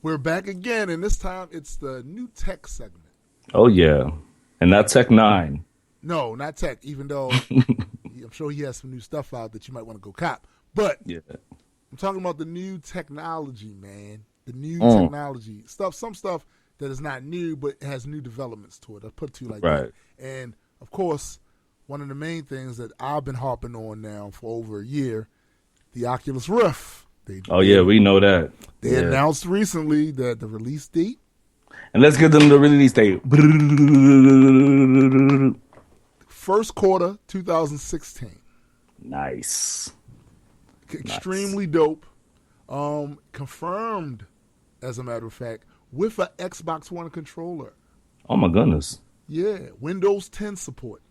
We're back again, and this time it's the new tech segment. Oh yeah, and not Tech 9. No, not tech, even though I'm sure he has some new stuff out that you might want to go cop. But Yeah. I'm talking about the new technology, man. The new technology stuff, some stuff that is not new, but has new developments to it. I'll put it to you like that. And of course, one of the main things that I've been harping on now for over a year, the Oculus Rift. We know that. They announced recently that the release date. And let's get them the release date. First quarter 2016. Nice. Extremely dope. Confirmed, as a matter of fact, with an Xbox One controller. Oh my goodness. Yeah, Windows 10 support.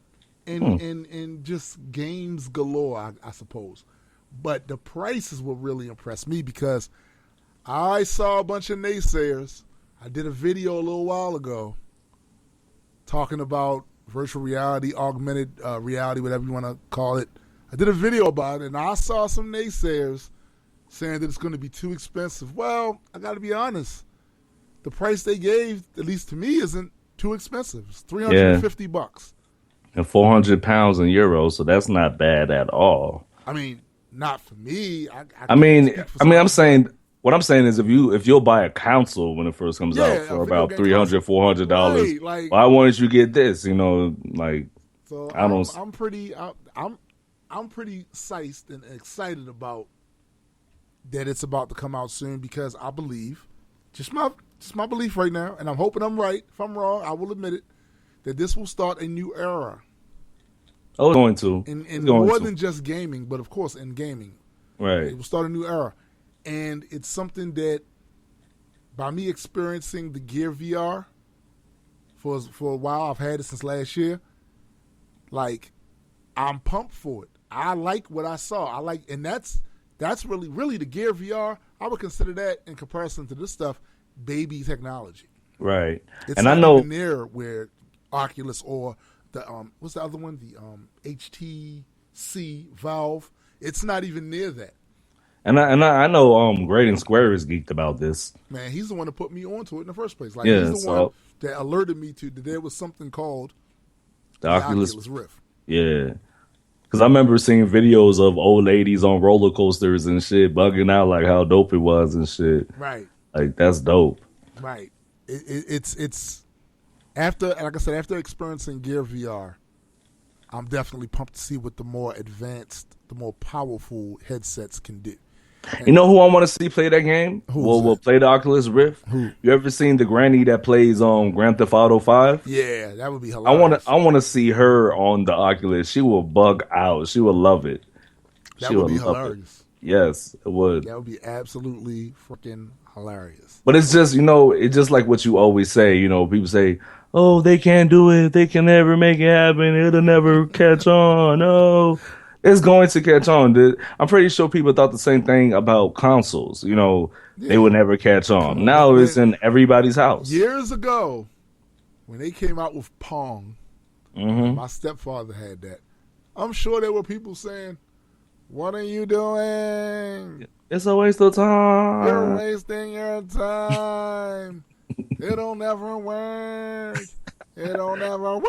And just games galore, I suppose. But the price is what really impressed me because I saw a bunch of naysayers. I did a video a little while ago talking about virtual reality, augmented reality, whatever you want to call it. I did a video about it, and I saw some naysayers saying that it's going to be too expensive. Well, I got to be honest. The price they gave, at least to me, isn't too expensive. It's $350. And 400 pounds in euros, so that's not bad at all. I mean, not for me. I'm saying what I'm saying is if you'll buy a console when it first comes out for about $300, $400, right, like, why wouldn't you get this? You know, like so I'm pretty psyched and excited about that it's about to come out soon because I believe, just my belief right now, and I'm hoping I'm right. If I'm wrong, I will admit it, that this will start a new era. Oh, it's going to. In more than just gaming, but of course in gaming. Right. It will start a new era. And it's something that, by me experiencing the Gear VR for a while, I've had it since last year, like, I'm pumped for it. I like what I saw. And that's really the Gear VR. I would consider that, in comparison to this stuff, baby technology. Right. It's and not I know even near where Oculus or the what's the other one? The HTC Valve. It's not even near that. And I know Graydon Square is geeked about this. Man, he's the one that put me onto it in the first place. Like, he's the one that alerted me to that there was something called the Oculus Rift. Yeah. Because I remember seeing videos of old ladies on roller coasters and shit, bugging out like how dope it was and shit. Right. Like, that's dope. Right. It's after, like I said, after experiencing Gear VR, I'm definitely pumped to see what the more advanced, the more powerful headsets can do. And you know who I want to see play that game? We'll play the Oculus Rift. Who? You ever seen the granny that plays Grand Theft Auto 5? Yeah, that would be hilarious. I want to see her on the Oculus. She will bug out. She will love it. That would be hilarious. Yes, it would. That would be absolutely freaking hilarious. But it's just, it's just like what you always say. People say, oh, they can't do it. They can never make it happen. It'll never catch on. Oh, it's going to catch on. I'm pretty sure people thought the same thing about consoles. They would never catch on. Now it's in everybody's house. Years ago, when they came out with Pong, my stepfather had that. I'm sure there were people saying, what are you doing? It's a waste of time. You're wasting your time. It'll never work. It'll never work.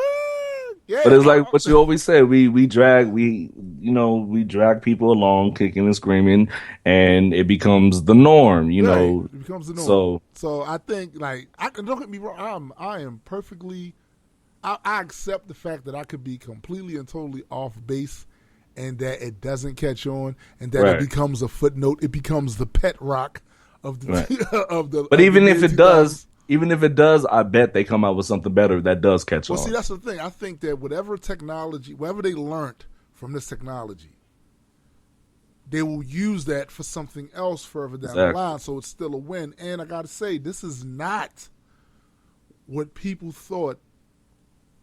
Yeah. But it's like what you always say. We drag people along, kicking and screaming, and it becomes the norm. It becomes the norm. So I think, like, don't get me wrong. I am perfectly I accept the fact that I could be completely and totally off base, and that it doesn't catch on, and that it becomes a footnote. It becomes the pet rock of the of the. But of even the if it does, I bet they come out with something better that does catch on. Well, see, that's the thing. I think that whatever they learned from this technology, they will use that for something else further down the line. So it's still a win. And I got to say, this is not what people thought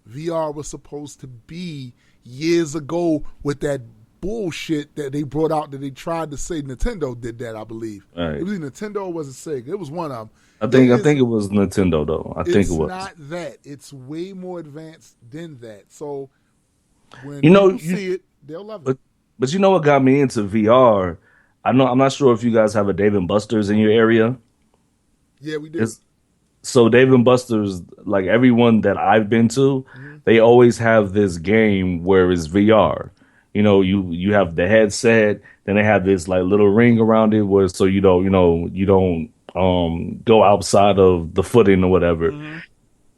VR was supposed to be years ago with that bullshit that they brought out that they tried to say. Nintendo did that, I believe. Right. It was either Nintendo or was it Sega? It was one of them. I think it was Nintendo, though. I think it was. It's not that. It's way more advanced than that. So when you see it, they'll love it. But you know what got me into VR? I'm not sure if you guys have a Dave and Buster's in your area. Yeah, we do. So Dave and Buster's, like everyone that I've been to, they always have this game where it's VR. You know, you have the headset, then they have this like little ring around it where so you don't go outside of the footing or whatever.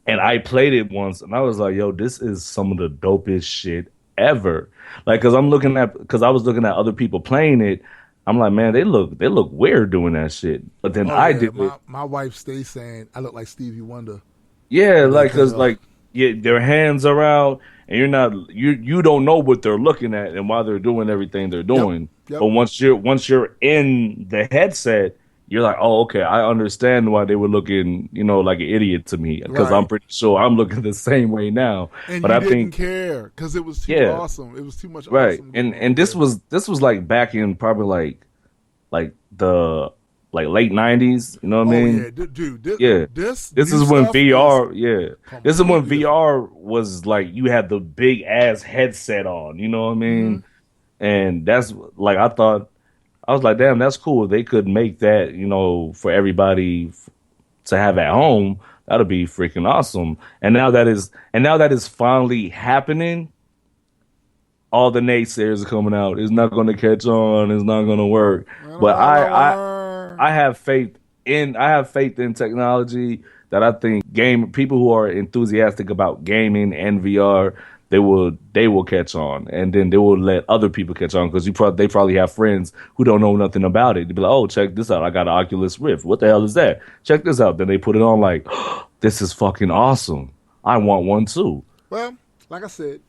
And I played it once and I was like, yo, this is some of the dopest shit ever. Like, cause I was looking at other people playing it. I'm like, man, they look weird doing that shit. But then my wife stays saying I look like Stevie Wonder. Yeah, like, cause like, yeah, their hands are out and you don't know what they're looking at and why they're doing everything they're doing. Yep. But once you're in the headset, you're like, oh, okay, I understand why they were looking, like an idiot to me because I'm pretty sure I'm looking the same way now. And but I didn't care because it was too awesome. It was too much awesome. And this was like back in probably like the late 90s. You know what I mean? Yeah, dude. This is when VR. This is when VR was like you had the big ass headset on. You know what I mean? And that's like I was like, damn, that's cool. They could make that, for everybody to have at home. That'll be freaking awesome. And now that is finally happening. All the naysayers are coming out. It's not going to catch on. It's not going to work. But I have faith in technology that I think people who are enthusiastic about gaming and VR, they will catch on, and then they will let other people catch on because they probably have friends who don't know nothing about it. They'll be like, oh, check this out. I got an Oculus Rift. What the hell is that? Check this out. Then they put it on like, oh, this is fucking awesome. I want one too. Well, like I said,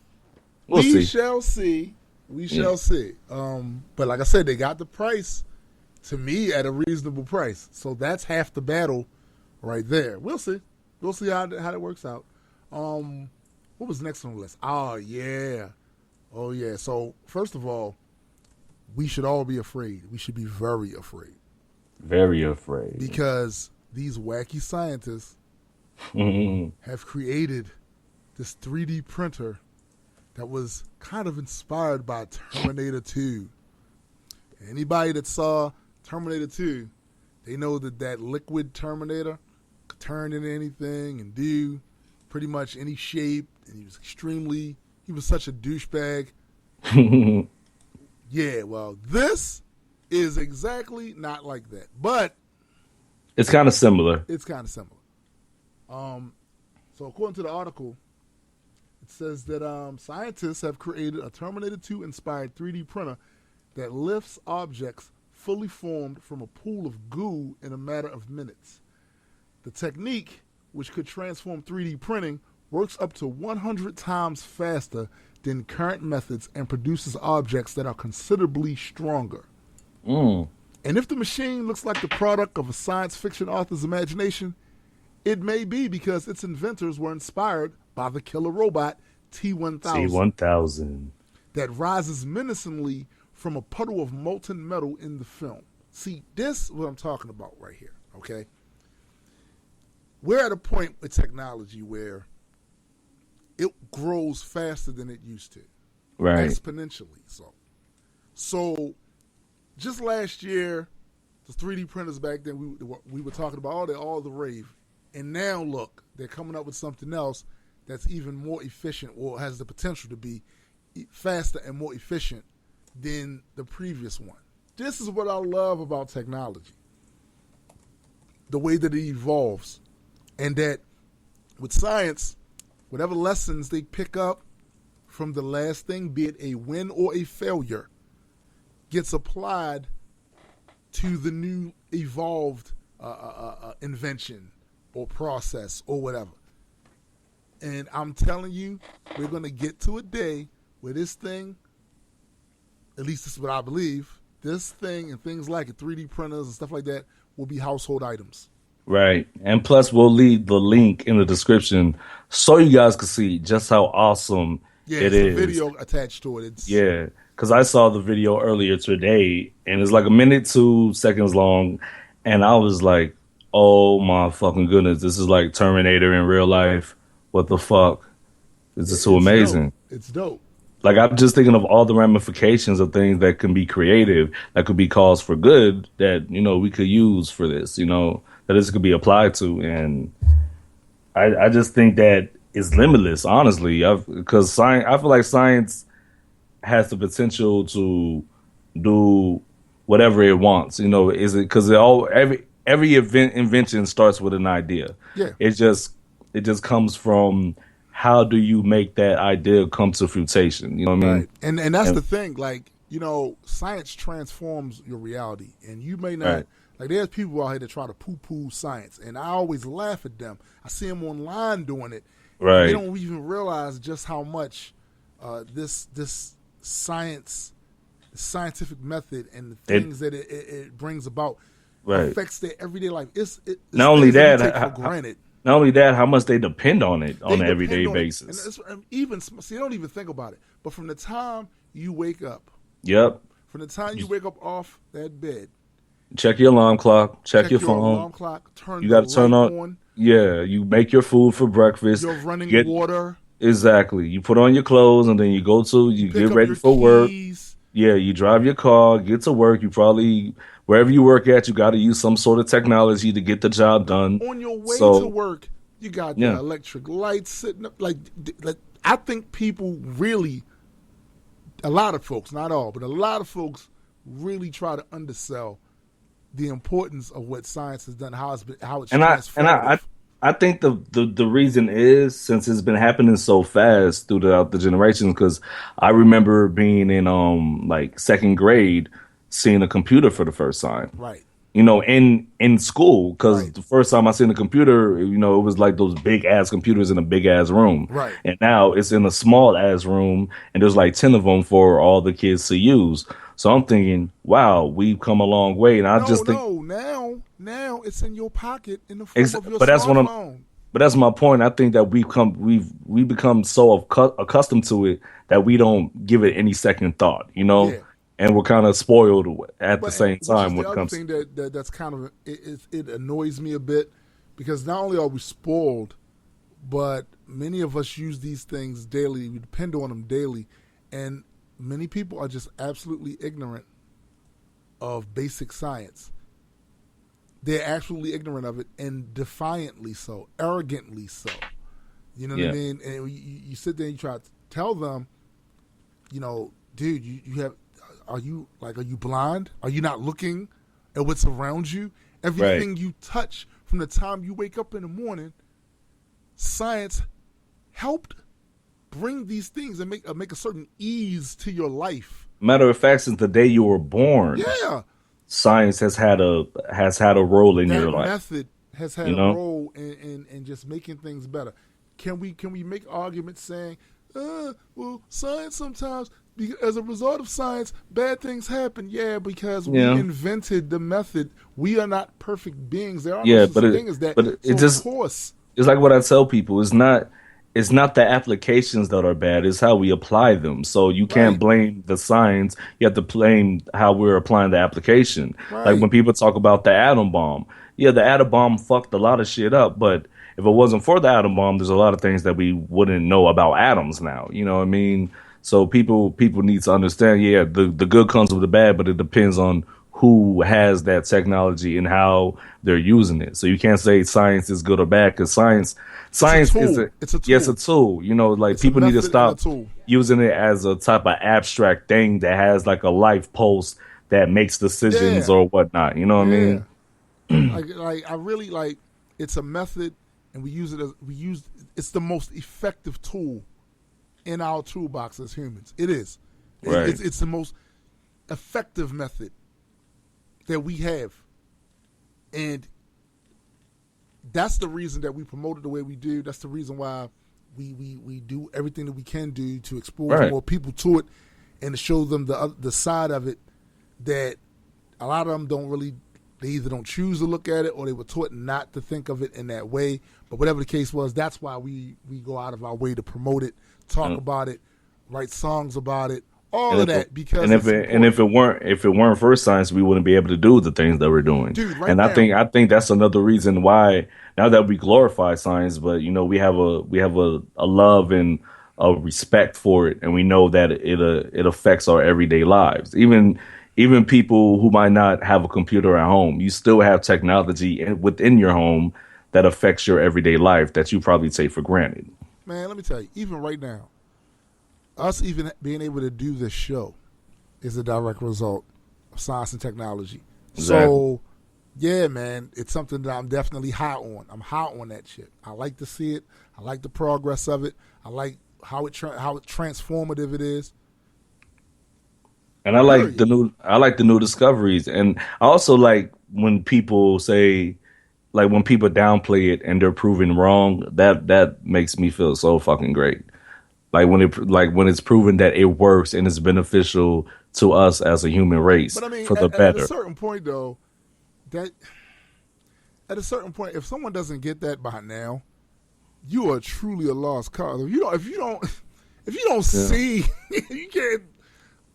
we shall see. We shall see. But like I said, they got the price to me at a reasonable price. So that's half the battle right there. We'll see. We'll see how that works out. What was next on the list? Oh, yeah. So, first of all, we should all be afraid. We should be very afraid. Very afraid. Because these wacky scientists have created this 3D printer that was kind of inspired by Terminator 2. Anybody that saw Terminator 2, they know that liquid Terminator could turn into anything and do pretty much any shape. And he was such a douchebag. Yeah, well, this is exactly not like that. But it's kind of similar. So according to the article, it says that scientists have created a Terminator 2 inspired 3D printer that lifts objects fully formed from a pool of goo in a matter of minutes. The technique, which could transform 3D printing, works up to 100 times faster than current methods and produces objects that are considerably stronger. And if the machine looks like the product of a science fiction author's imagination, it may be because its inventors were inspired by the killer robot T-1000 that rises menacingly from a puddle of molten metal in the film. See, this is what I'm talking about right here, okay? We're at a point with technology where it grows faster than it used to. Right. Exponentially so. Just last year, the 3D printers back then, we were talking about all the rave. And now, look, they're coming up with something else that's even more efficient or has the potential to be faster and more efficient than the previous one. This is what I love about technology. The way that it evolves. And that with science, whatever lessons they pick up from the last thing, be it a win or a failure, gets applied to the new evolved invention or process or whatever. And I'm telling you, we're going to get to a day where this thing, at least this is what I believe, this thing and things like it, 3D printers and stuff like that, will be household items. Right. And plus, we'll leave the link in the description so you guys can see just how awesome it is. A video attached to it. Yeah. Because I saw the video earlier today, and it's like a minute, 2 seconds long. And I was like, oh my fucking goodness. This is like Terminator in real life. What the fuck? This is so amazing. Dope. It's dope. Like, I'm just thinking of all the ramifications of things that can be creative, that could be cause for good, that, you know, we could use for this, you know, that this could be applied to. And I just think that it's limitless, honestly, because I feel like science has the potential to do whatever it wants. You know, is it because every invention starts with an idea. Yeah. It just comes from how do you make that idea come to fruition? You know what I mean? Right. And that's the thing. Like, you know, science transforms your reality, and you may not. Right. Like, there's people out here that try to poo-poo science, and I always laugh at them. I see them online doing it. Right. They don't even realize just how much this scientific method and the things that it brings about affects their everyday life. It's not only that, take for granted. Not only that, how much they depend on it on an everyday basis. And even see, they don't even think about it. But from the time you wake up, from the time you wake up off that bed, check your alarm clock, check your phone. Alarm clock, you got to turn on. Yeah, you make your food for breakfast. You're running water. Exactly. You put on your clothes and then you get ready for work. Yeah, you drive your car, get to work. You probably, wherever you work at, you got to use some sort of technology to get the job done. On your way to work, you got the electric lights sitting up. Like, I think people really, a lot of folks, not all, but a lot of folks really try to undersell the importance of what science has done, how it's transformative. I think the reason is, since it's been happening so fast throughout the generations, because I remember being in like second grade, seeing a computer for the first time. Right. You know, in school, because the first time I seen a computer, you know, it was like those big ass computers in a big ass room. Right. And now it's in a small ass room, and there's like 10 of them for all the kids to use. So I'm thinking, wow, we've come a long way. And now it's in your pocket in the form of your smartphone. But that's my point. I think that we've become so accustomed to it that we don't give it any second thought, you know? Yeah. And we're kind of spoiled at the same time when it comes. The other thing that's kind of it annoys me a bit, because not only are we spoiled, but many of us use these things daily. We depend on them daily, and many people are just absolutely ignorant of basic science. They're absolutely ignorant of it, and defiantly so, arrogantly so. You know what I mean? And you sit there and you try to tell them, you know, dude, are you blind? Are you not looking at what's around you? Everything you touch from the time you wake up in the morning, science helped bring these things and make a certain ease to your life. Matter of fact, since the day you were born, science has had a role in your life. That method has had a role in just making things better. Can we make arguments saying, well, science sometimes, as a result of science, bad things happen? Yeah, because we invented the method. We are not perfect beings. There are no such thing as that. But of course, it's like what I tell people. It's not the applications that are bad. It's how we apply them. So you can't blame the science. You have to blame how we're applying the application. Right. Like when people talk about the atom bomb. Yeah, the atom bomb fucked a lot of shit up, but if it wasn't for the atom bomb, there's a lot of things that we wouldn't know about atoms now. You know what I mean? So people need to understand, the good comes with the bad, but it depends on who has that technology and how they're using it. So you can't say science is good or bad, because science is a tool. It's a tool. You know, like people need to stop using it as a type of abstract thing that has like a life pulse that makes decisions or whatnot. You know what I mean? Like I really like, it's a method and it's the most effective tool in our toolbox as humans. It is. Right. It's the most effective method that we have. And that's the reason that we promote it the way we do. That's the reason why we do everything that we can do to expose more people to it and to show them the side of it that a lot of them they either don't choose to look at it or they were taught not to think of it in that way. But whatever the case was, that's why we go out of our way to promote it, talk about it, write songs about it, all of that. Because if it weren't for science, we wouldn't be able to do the things that we're doing. Dude, I think that's another reason why, now that we glorify science, but we have a love and a respect for it, and we know that it affects our everyday lives. Even people who might not have a computer at home, you still have technology within your home that affects your everyday life that you probably take for granted. Man, let me tell you, even right now, us even being able to do this show is a direct result of science and technology. Exactly. So, yeah, man, it's something that I'm definitely high on. I'm high on that shit. I like to see it. I like the progress of it. I like how transformative it is. And I like the new discoveries, and I also like when people say, like when people downplay it and they're proven wrong. That makes me feel so fucking great. Like when it's proven that it works and it's beneficial to us as a human race, but I mean, for the better. At a certain point, though, if someone doesn't get that by now, you are truly a lost cause. If you don't see, you can't.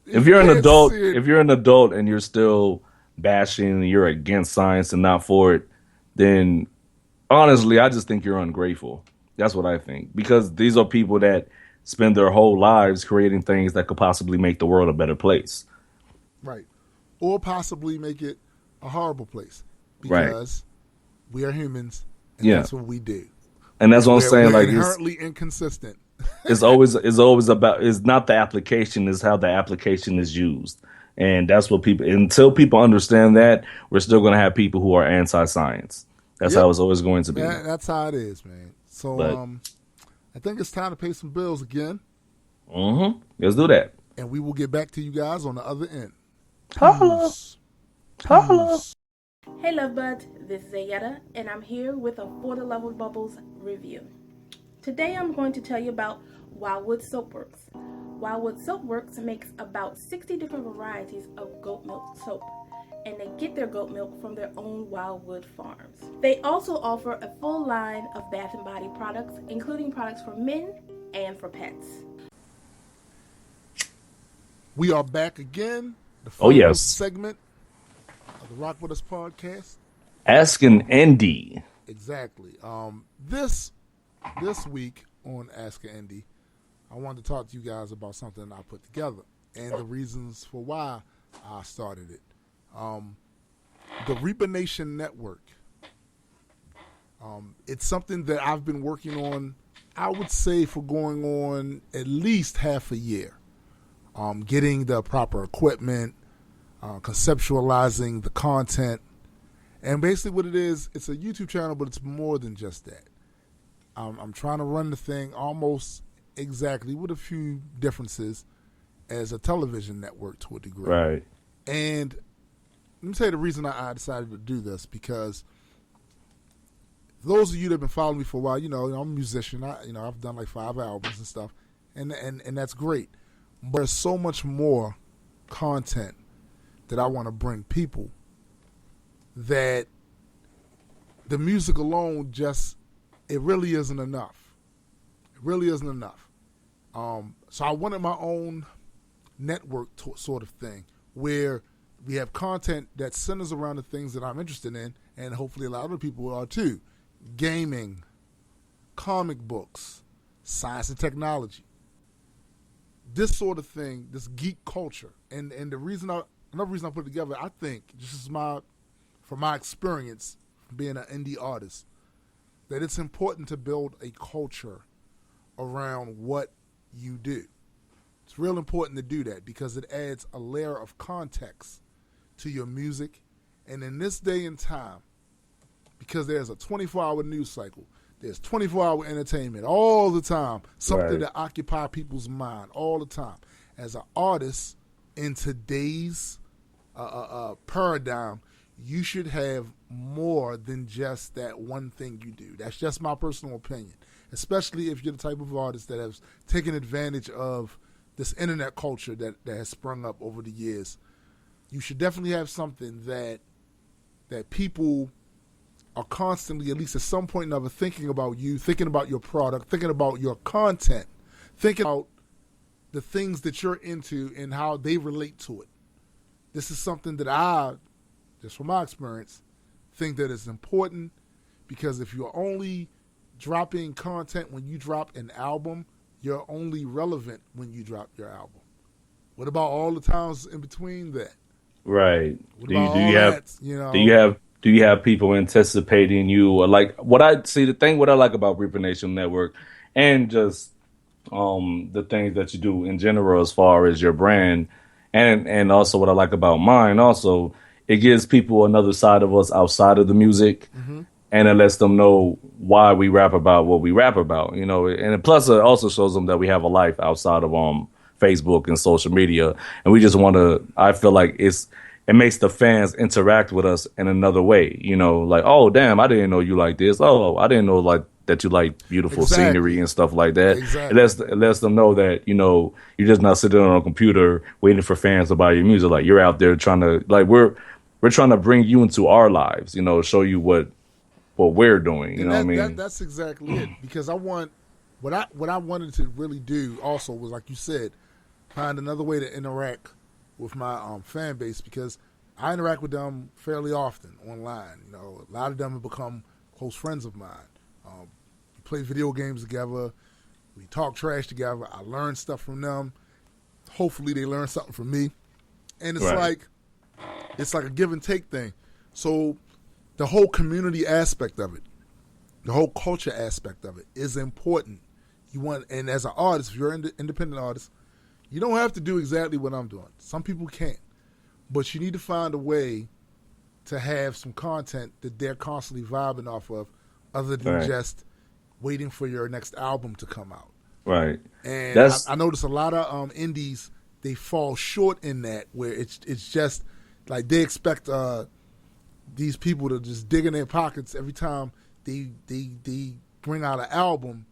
If you're an adult and you're still bashing and you're against science and not for it, then honestly, I just think you're ungrateful. That's what I think. Because these are people that spend their whole lives creating things that could possibly make the world a better place. Right. Or possibly make it a horrible place. Because we are humans and that's what we do. And that's what I'm saying. We're like inherently inconsistent. It's always about, it's not the application, it's how the application is used. And that's what until people understand that, we're still going to have people who are anti-science. That's how it's always going to be. That's how it is, man. So I think it's time to pay some bills again. Mm-hmm. Let's do that. And we will get back to you guys on the other end. Holla. Holla. Hey Love Buds, this is Ayetta, and I'm here with a For the Love of Bubbles review. Today I'm going to tell you about Wildwood Soapworks. Wildwood Soapworks makes about 60 different varieties of goat milk soap, and they get their goat milk from their own Wildwood farms. They also offer a full line of bath and body products, including products for men and for pets. We are back again. The final segment of the Rock With Us podcast. Asking Andy. Exactly. This week on Asking Andy, I wanted to talk to you guys about something I put together and the reasons for why I started it. The Reaper Nation Network. It's something that I've been working on, I would say, for going on at least half a year. Getting the proper equipment, conceptualizing the content, and basically what it is, it's a YouTube channel, but it's more than just that. I'm trying to run the thing almost exactly, with a few differences, as a television network to a degree. Right. And let me tell you the reason I decided to do this, because those of you that have been following me for a while, I'm a musician. I've done like 5 albums and stuff, and that's great. But there's so much more content that I want to bring people that the music alone it really isn't enough. It really isn't enough. So I wanted my own network sort of thing where we have content that centers around the things that I'm interested in, and hopefully a lot of other people are too. Gaming, comic books, science and technology. This sort of thing, this geek culture. And another reason I put it together, I think, just from my experience being an indie artist, that it's important to build a culture around what you do. It's real important to do that because it adds a layer of context to your music. And in this day and time, because there's a 24-hour news cycle, There's 24-hour entertainment all the time, something Right. to occupy people's mind all the time. As an artist in today's paradigm, you should have more than just that one thing you do. That's just my personal opinion, especially if you're the type of artist that has taken advantage of this internet culture that has sprung up over the years. You should definitely have something that people are constantly, at least at some point or another, thinking about you, thinking about your product, thinking about your content, thinking about the things that you're into and how they relate to it. This is something that I, just from my experience, think that is important, because if you're only dropping content when you drop an album, you're only relevant when you drop your album. What about all the times in between that? Right. What Do about you all have that, you know? do you have people anticipating you, or like what I see, what I like about Reaper Nation Network and just the things that you do in general as far as your brand, and also what I like about mine also, it gives people another side of us outside of the music. And it lets them know why we rap about what we rap about, you know. And plus, it also shows them that we have a life outside of Facebook and social media, and we just want to. I feel like it makes the fans interact with us in another way, you know. Like, oh damn, I didn't know you like this. Oh, I didn't know like that you like beautiful scenery and stuff like that. Exactly. It lets them know that, you know, you're just not sitting on a computer waiting for fans to buy your music. Like, you're out there trying to, like, we're trying to bring you into our lives, you know, show you what we're doing, you know what I mean? That's exactly it. Because I want what I wanted to really do also was, like you said, find another way to interact with my fan base, because I interact with them fairly often online. You know, a lot of them have become close friends of mine. We play video games together. We talk trash together. I learn stuff from them. Hopefully, they learn something from me. And it's like a give and take thing. So the whole community aspect of it, the whole culture aspect of it is important. And as an artist, if you're an independent artist, you don't have to do exactly what I'm doing. Some people can't. But you need to find a way to have some content that they're constantly vibing off of, other than just waiting for your next album to come out. Right. And I notice a lot of indies, they fall short in that, where it's just like they expect these people to just dig in their pockets every time they bring out an album,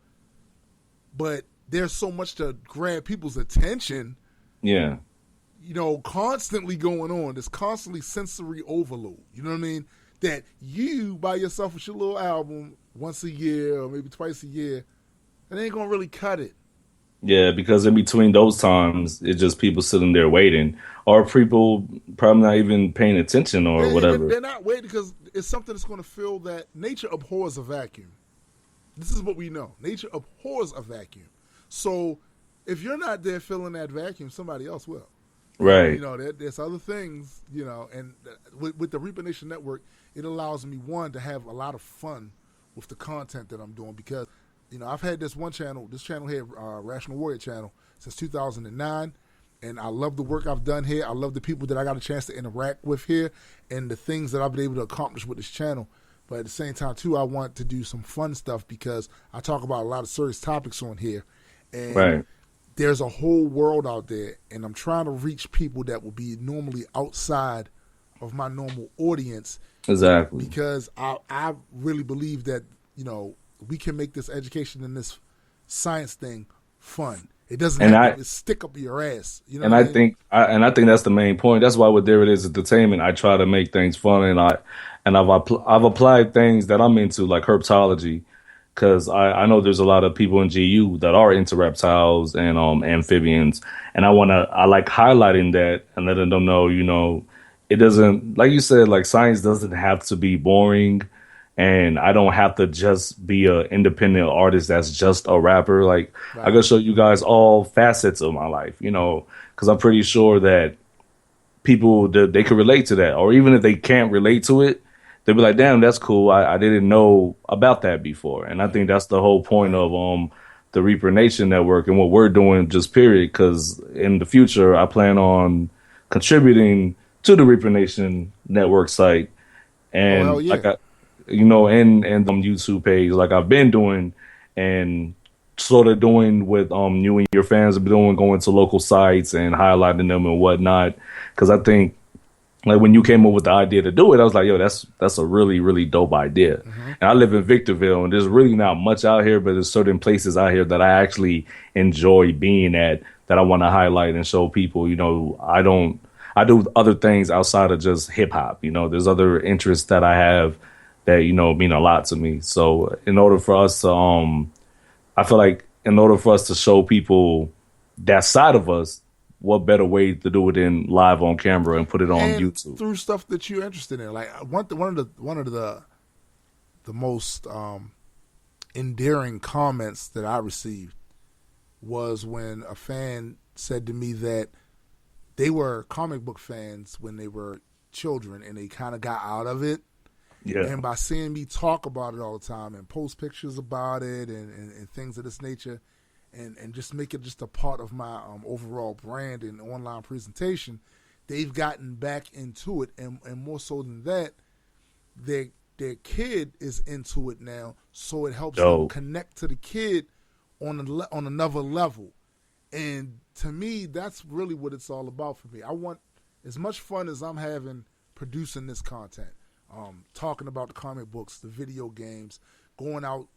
but there's so much to grab people's attention. Yeah. You know, constantly going on. There's constantly sensory overload. You know what I mean? That you by yourself with your little album once a year or maybe twice a year, it ain't gonna really cut it. Yeah, because in between those times, it's just people sitting there waiting, or people probably not even paying attention or whatever. They're not waiting because it's something that's going to fill that. Nature abhors a vacuum. This is what we know. Nature abhors a vacuum. So if you're not there filling that vacuum, somebody else will. Right. You know, there's other things, you know, and with the Reaper Nation Network, it allows me, one, to have a lot of fun with the content that I'm doing, because, you know, I've had this channel here, Rational Warrior channel, since 2009, and I love the work I've done here. I love the people that I got a chance to interact with here and the things that I've been able to accomplish with this channel. But at the same time, too, I want to do some fun stuff, because I talk about a lot of serious topics on here. And there's a whole world out there, and I'm trying to reach people that will be normally outside of my normal audience. Exactly. Because I really believe that, you know, we can make this education and this science thing fun. It doesn't have to stick up your ass. You know, I think that's the main point. That's why with There It Is Entertainment, I try to make things fun, and I've applied things that I'm into, like herpetology, because I know there's a lot of people in GU that are into reptiles and amphibians, and I like highlighting that and letting them know, you know, it doesn't, like you said, like science doesn't have to be boring. And I don't have to just be an independent artist that's just a rapper. Like, I can show you guys all facets of my life, you know, because I'm pretty sure that people, they can relate to that. Or even if they can't relate to it, they'll be like, damn, that's cool. I didn't know about that before. And I think that's the whole point of the Reaper Nation Network and what we're doing, just period. Because in the future, I plan on contributing to the Reaper Nation Network site. And and YouTube page like I've been doing, and sort of doing what you and your fans have been doing, going to local sites and highlighting them and whatnot. Because I think, like, when you came up with the idea to do it, I was like, yo, that's a really, really dope idea. And I live in Victorville, and there's really not much out here, but there's certain places out here that I actually enjoy being at that I want to highlight and show people. I do other things outside of just hip hop. There's other interests that I have that, mean a lot to me. So in order for us to, I feel like in order for us to show people that side of us, what better way to do it than live on camera and put it on YouTube through stuff that you're interested in. Like one of the most endearing comments that I received was when a fan said to me that they were comic book fans when they were children and they kind of got out of it. Yeah. And by seeing me talk about it all the time and post pictures about it and things of this nature, and just make it just a part of my overall brand and online presentation, they've gotten back into it. And more so than that, their kid is into it now, so it helps them connect to the kid on another level. And to me, that's really what it's all about for me. I want as much fun as I'm having producing this content, talking about the comic books, the video games, going out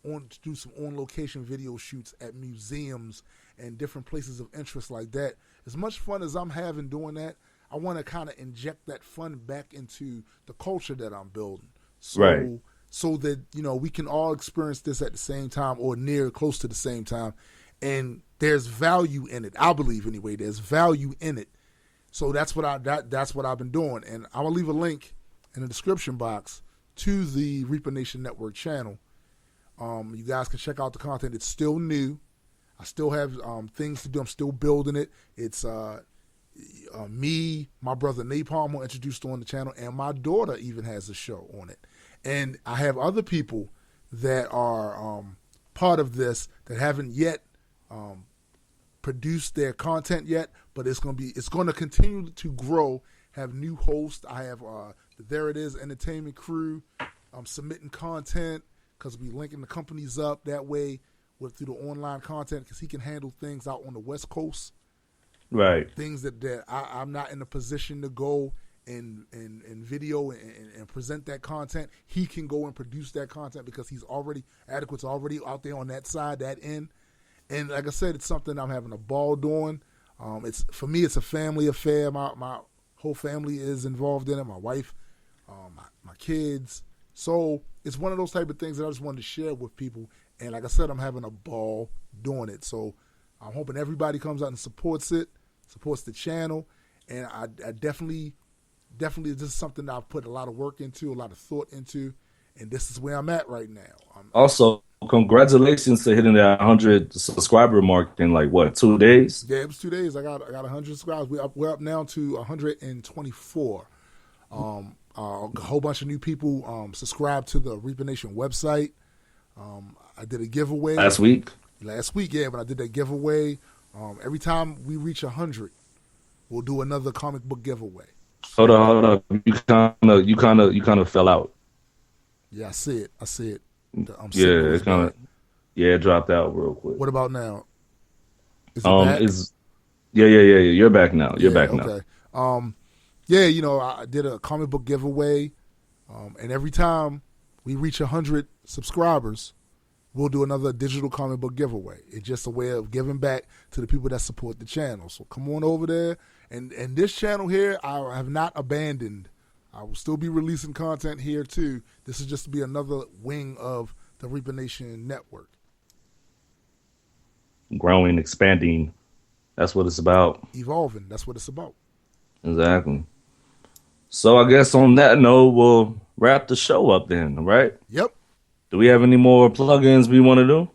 to do some on-location video shoots at museums and different places of interest like that. As much fun as I'm having doing that, I want to kind of inject that fun back into the culture that I'm building. So that, we can all experience this at the same time or near close to the same time. And there's value in it. I believe anyway, there's value in it. So that's what I've been doing. And I will leave a link in the description box to the Reaper Nation Network channel. You guys can check out the content. It's still new. I still have things to do. I'm still building it. It's me, my brother Napalm were introduced on the channel, and my daughter even has a show on it. And I have other people that are part of this that haven't yet produced their content yet, but it's going to continue to grow. Have new hosts. I have the There It Is Entertainment crew submitting content, because we linking the companies up that way through the online content, because he can handle things out on the West Coast. Right. Things that I'm not in a position to go and video and present that content. He can go and produce that content because Adekwit's already out there on that side, that end. And like I said, it's something I'm having a ball doing. For me, it's a family affair. My whole family is involved in it. My wife, my kids. So it's one of those type of things that I just wanted to share with people. And like I said, I'm having a ball doing it. So I'm hoping everybody comes out and supports the channel. And I definitely, this is something that I've put a lot of work into, a lot of thought into. And this is where I'm at right now. Also, congratulations to hitting that 100 subscriber mark in 2 days? Yeah, it was 2 days. I got 100 subscribers. We're up now to 124. A whole bunch of new people subscribed to the Reaper Nation website. I did a giveaway last week. Yeah, but I did that giveaway. Every time we reach 100, we'll do another comic book giveaway. Hold on. You kind of fell out. Yeah, I see it. It dropped out real quick. What about now? Is it back? Yeah. You're back now. Okay. I did a comic book giveaway, and every time we reach 100 subscribers, we'll do another digital comic book giveaway. It's just a way of giving back to the people that support the channel. So come on over there. And this channel here, I have not abandoned. I will still be releasing content here too. This is just to be another wing of the Reaper Nation Network. Growing, expanding. That's what it's about. Evolving. That's what it's about. Exactly. So I guess on that note, we'll wrap the show up then, right? Yep. Do we have any more plugins we want to do?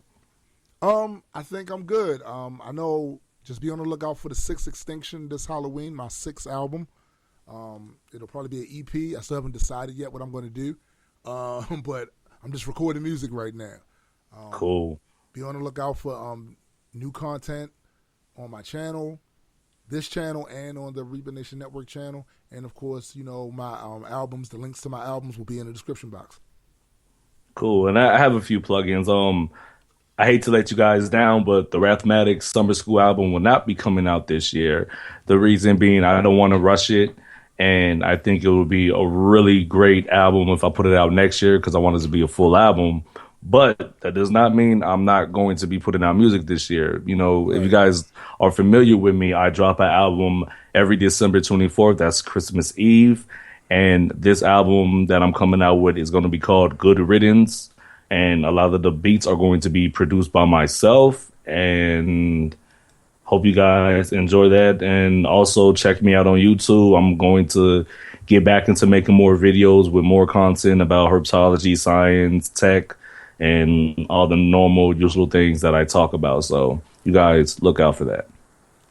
I think I'm good. I know, just be on the lookout for the 6th Extinction this Halloween, my 6th album. It'll probably be an EP. I still haven't decided yet what I'm going to do. But I'm just recording music right now. Cool. Be on the lookout for new content on my channel. this channel and on the Reba Nation Network channel. And of course, you know, my albums, the links to my albums will be in the description box. Cool. And I have a few plugins. I hate to let you guys down, but the Rapthematics Summer School album will not be coming out this year. The reason being, I don't want to rush it. And I think it would be a really great album if I put it out next year because I want it to be a full album. But that does not mean I'm not going to be putting out music this year. You know, if you guys are familiar with me, I drop an album every December 24th. That's Christmas Eve. And this album that I'm coming out with is going to be called Good Riddance. And a lot of the beats are going to be produced by myself. And hope you guys enjoy that. And also check me out on YouTube. I'm going to get back into making more videos with more content about herpetology, science, tech, and all the normal, usual things that I talk about. So you guys look out for that.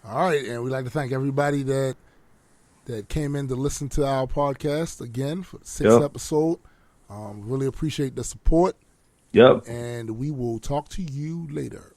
All right. And we'd like to thank everybody that came in to listen to our podcast again for the 6th episode. Really appreciate the support. Yep. And we will talk to you later.